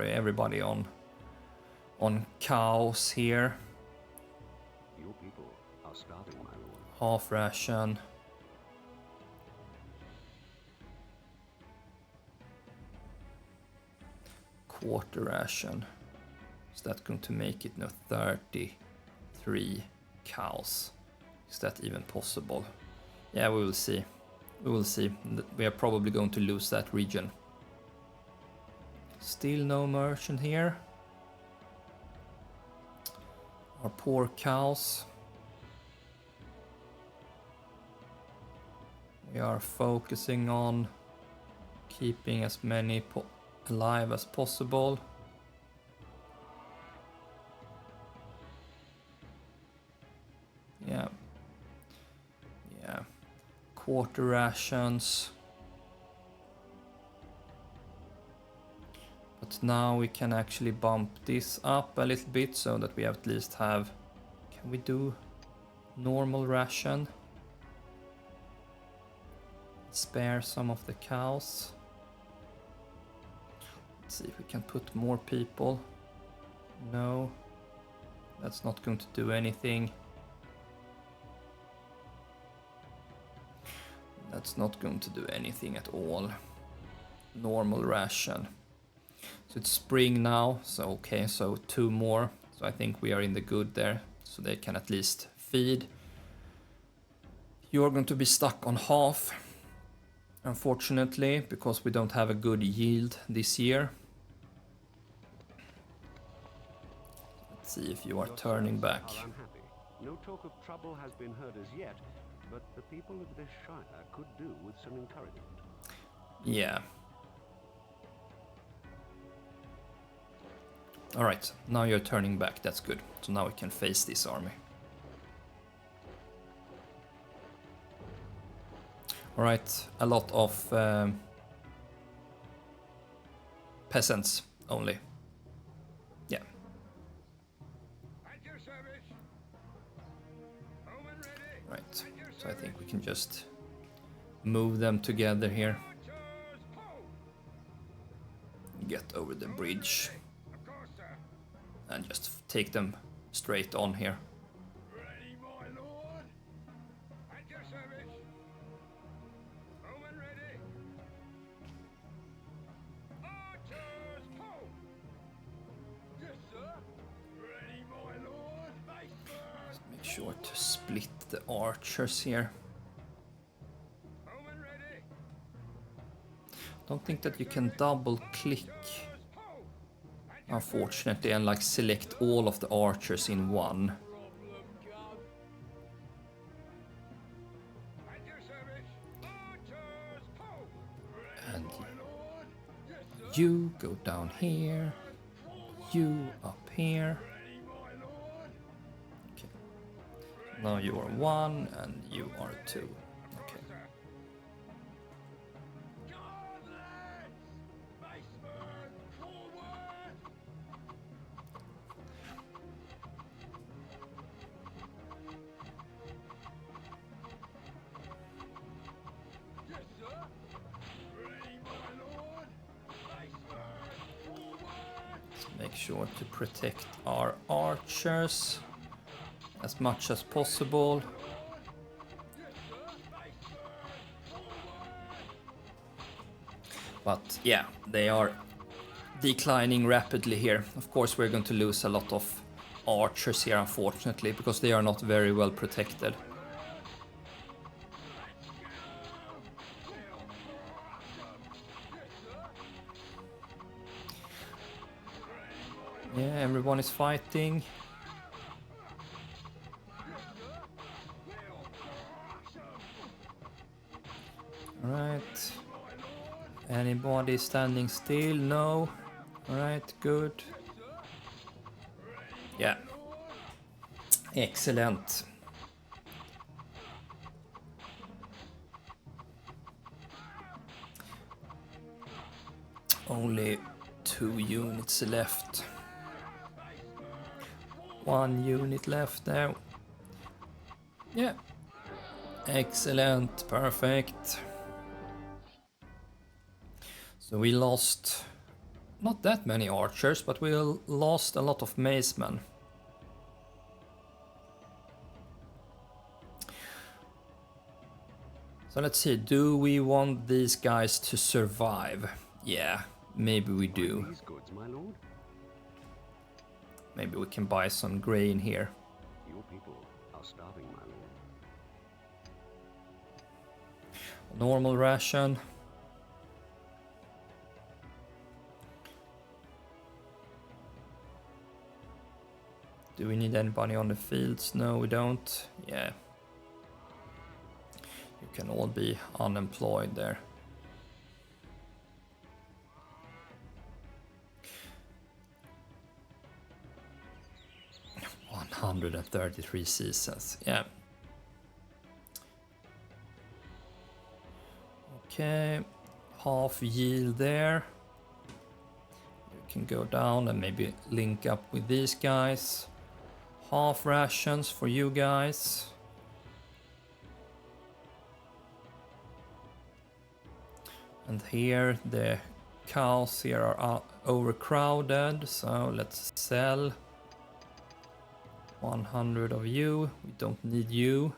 everybody on cows here. Your people are starving, my lord. Half ration. Quarter ration. Is that going to make it? No, 33 cows. Is that even possible? Yeah, we will see. We will see. We are probably going to lose that region. Still no merchant here. Our poor cows. We are focusing on keeping as many alive as possible. Yeah. Yeah. Quarter rations. But now we can actually bump this up a little bit so that we at least have... Can we do normal ration? Spare some of the cows. Let's see if we can put more people. No. That's not going to do anything. That's not going to do anything at all. Normal ration. So it's spring now, so okay, so 2 more. So I think we are in the good there, so they can at least feed. You're going to be stuck on half, unfortunately, because we don't have a good yield this year. Let's see if you are Your turning serfs back. are unhappy. No talk of trouble has been heard as yet, but the people of this shire could do with some encouragement. Yeah. Alright, now you're turning back, that's good. So now we can face this army. Alright, a lot of peasants only. Yeah. Right, so I think we can just move them together here. Get over the bridge. And just take them straight on here. Ready, my lord. At your service. Home and ready. Archers, ho! Yes, sir. Ready, my lord. Aye, sir. Make sure to split the archers here. Home and ready. Don't think that you can double click, unfortunately, and like select all of the archers in one. At your service. Archers, ho! And you go down here, you up here. Ready, my lord. Okay, Now you are 1 and you are 2. Okay. Make sure to protect our archers as much as possible. But yeah, they are declining rapidly here. Of course, we're going to lose a lot of archers here, unfortunately, because they are not very well protected. Yeah, everyone is fighting. Alright. Anybody standing still? No. Alright, good. Yeah. Excellent. Only 2 units left. 1 unit left there. Yeah. Excellent. Perfect. So we lost not that many archers, but we lost a lot of macemen. So let's see, do we want these guys to survive? Yeah, maybe we do. These goods, my lord. Maybe we can buy some grain here. Your people are starving, my lord. Normal ration. Do we need anybody on the fields? No, we don't. Yeah. You can all be unemployed there. $133 seasons. Yeah. Okay. Half yield there. You can go down and maybe link up with these guys. Half rations for you guys. And here the cows here are overcrowded, so let's sell 100 of you. We don't need you.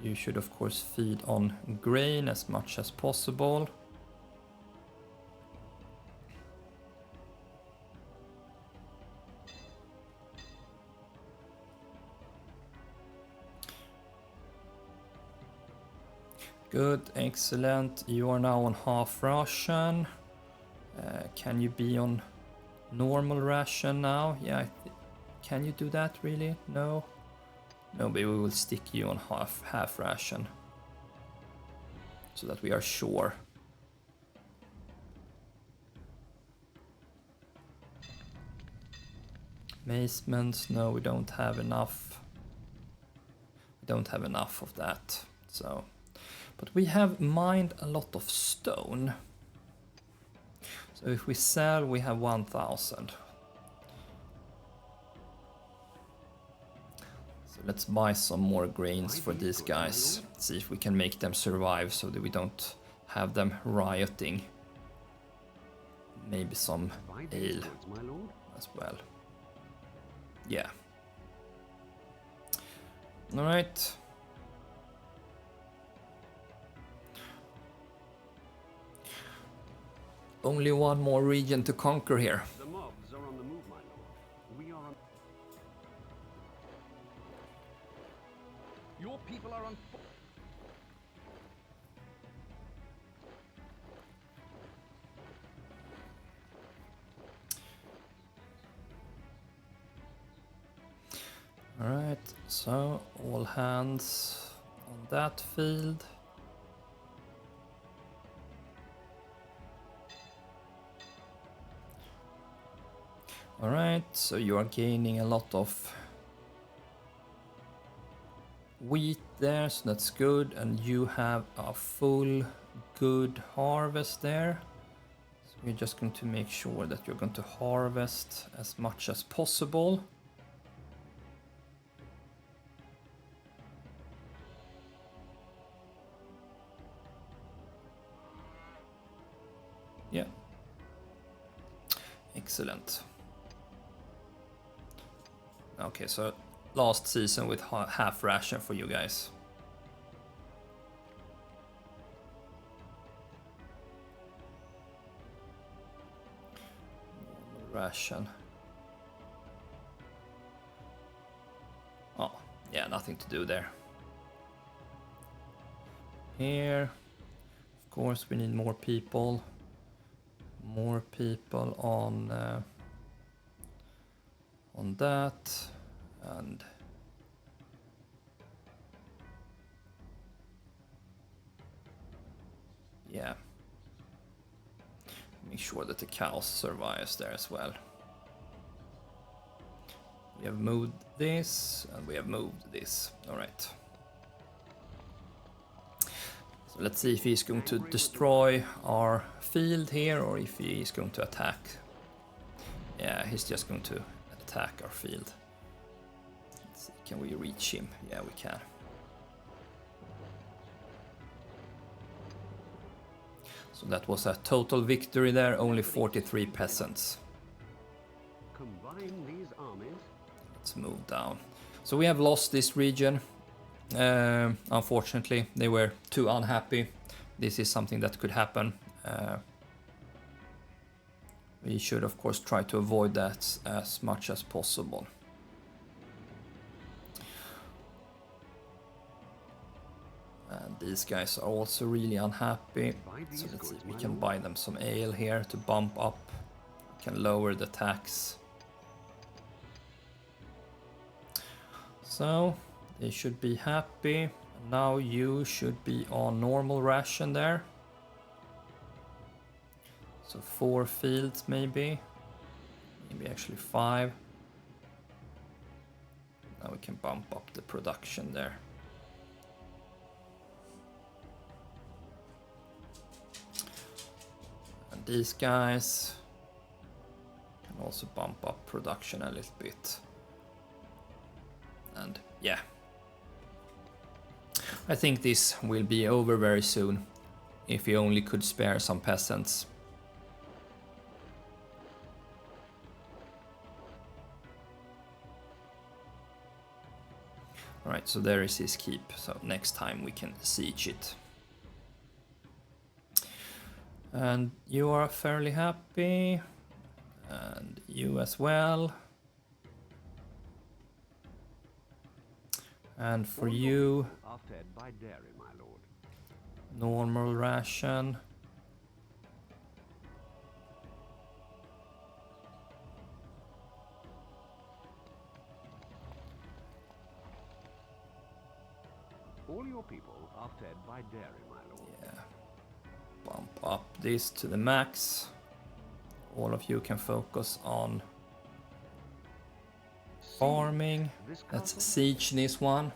You should of course feed on grain as much as possible. Good, excellent. You are now on half ration. Can you be on normal ration now? Yeah, can you do that really? No? No, maybe we will stick you on half ration. So that we are sure. Macements, no, we don't have enough. We don't have enough of that, so... But we have mined a lot of stone. So if we sell, we have 1,000. So let's buy some more grains for these guys. See if we can make them survive so that we don't have them rioting. Maybe some ale as well. Yeah. All right. Only one more region to conquer here. The mobs are on the move, my lord. We are on... Your people are on. All right, so all hands on that field. Alright, so you are gaining a lot of wheat there, so that's good, and you have a full good harvest there. So we're just going to make sure that you're going to harvest as much as possible. Yeah. Excellent. Okay, so last season with half ration for you guys. Ration. Oh, yeah, nothing to do there. Here, of course, we need more people. More people on that, and yeah, make sure that the cows survives there as well. We have moved this, and we have moved this. All right. So let's see if he's going to destroy our field here, or if he is going to attack. Yeah, he's just going to attack our field. Let's see, can we reach him? Yeah, we can. So that was a total victory there, only 43 peasants. Combine these armies. Let's move down. So we have lost this region. Unfortunately, they were too unhappy. This is something that could happen. We should, of course, try to avoid that as much as possible. And these guys are also really unhappy. So let's see if we can buy them some ale here to bump up. We can lower the tax. So they should be happy. Now you should be on normal ration there. So 4 fields maybe actually 5. Now we can bump up the production there. And these guys can also bump up production a little bit. And yeah, I think this will be over very soon, if we only could spare some peasants. Alright, so there is his keep, so next time we can siege it. And you are fairly happy, and you as well. And for you, Are fed by dairy, my lord. normal ration. All your people are fed by dairy, my lord. Yeah. Bump up this to the max. All of you can focus on farming. Let's siege this one.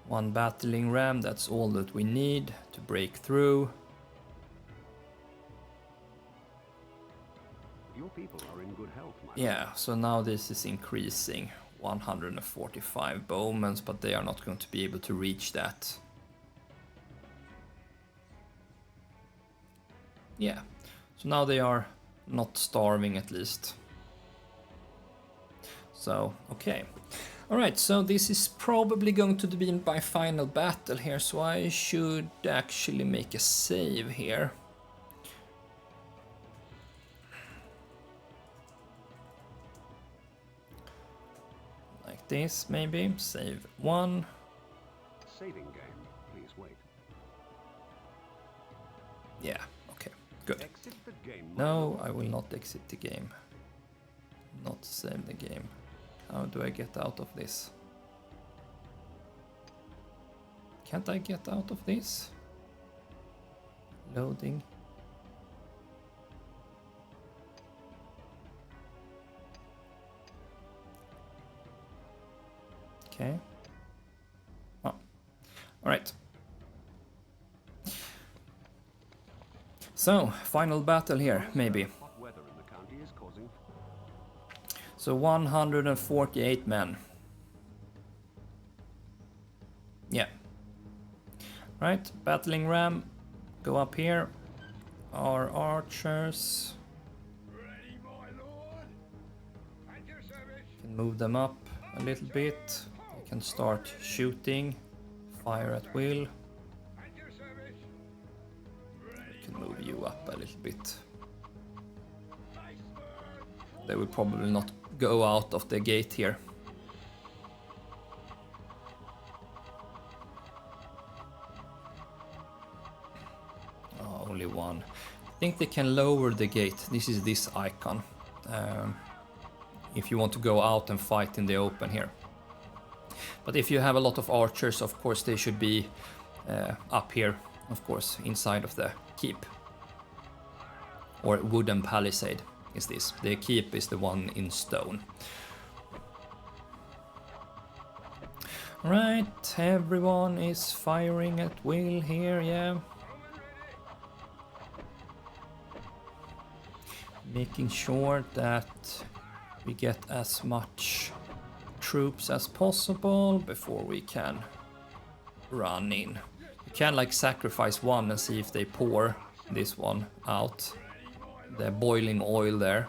1 battling ram, that's all that we need to break through. Your people are in good health, my Yeah, so now this is increasing. 145 bowmen, but they are not going to be able to reach that. Yeah, so now they are not starving at least. So, okay. Alright, so this is probably going to be my final battle here, so I should actually make a save here. Like this, maybe. Save 1. Saving game. Please wait. Yeah, okay, good. Exit the game, my No, lord. I will not exit the game. Not save the game. How do I get out of this? Can't I get out of this? Loading. Okay. Oh. Alright. So, final battle here, maybe. Hot weather in the county is causing So 148 men. Yeah. Right, battling ram. Go up here. Our archers. Can move them up a little bit. They can start shooting. Fire at will. Can move you up a little bit. They will probably not go out of the gate here. Oh, only one. I think they can lower the gate. This is this icon. If you want to go out and fight in the open here. But if you have a lot of archers, of course they should be up here, of course, inside of the keep. Or wooden palisade is this. The keep is the one in stone. Right, everyone is firing at will here, yeah. Making sure that we get as much troops as possible before we can run in. You can like sacrifice one and see if they pour this one out. The boiling oil there.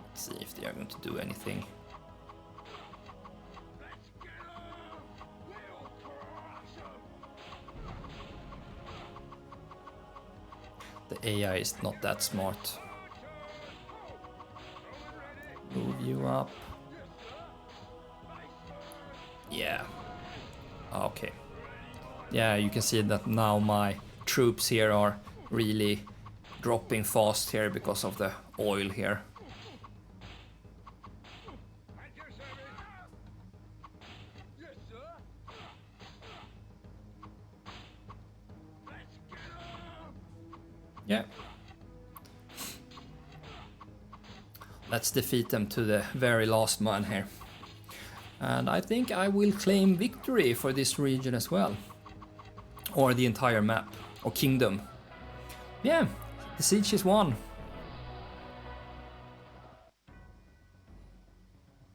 Let's see if they are going to do anything. The AI is not that smart. Move you up. Yeah. Okay. Yeah, you can see that now my troops here are really dropping fast here because of the oil here. Yeah. Let's defeat them to the very last man here. And I think I will claim victory for this region as well. Or the entire map. Or kingdom. Yeah, the siege is won.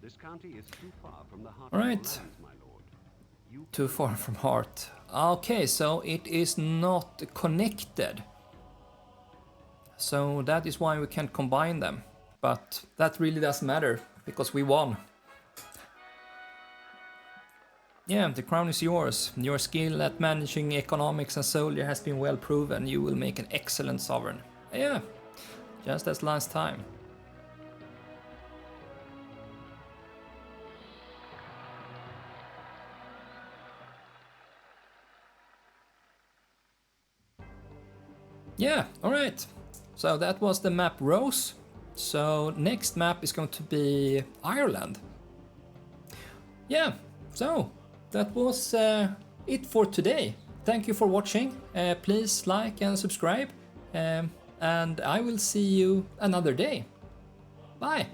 This county is too far from the heart All of right. the lands, my lord. You Too far from heart. Okay, so it is not connected. So that is why we can't combine them. But that really doesn't matter, because we won. Yeah, the crown is yours. Your skill at managing economics and soldier has been well proven. You will make an excellent sovereign. Yeah, just as last time. Yeah, alright. So that was the map Rose. So next map is going to be Ireland. Yeah, so that was it for today. Thank you for watching. Please like and subscribe. And I will see you another day. Bye.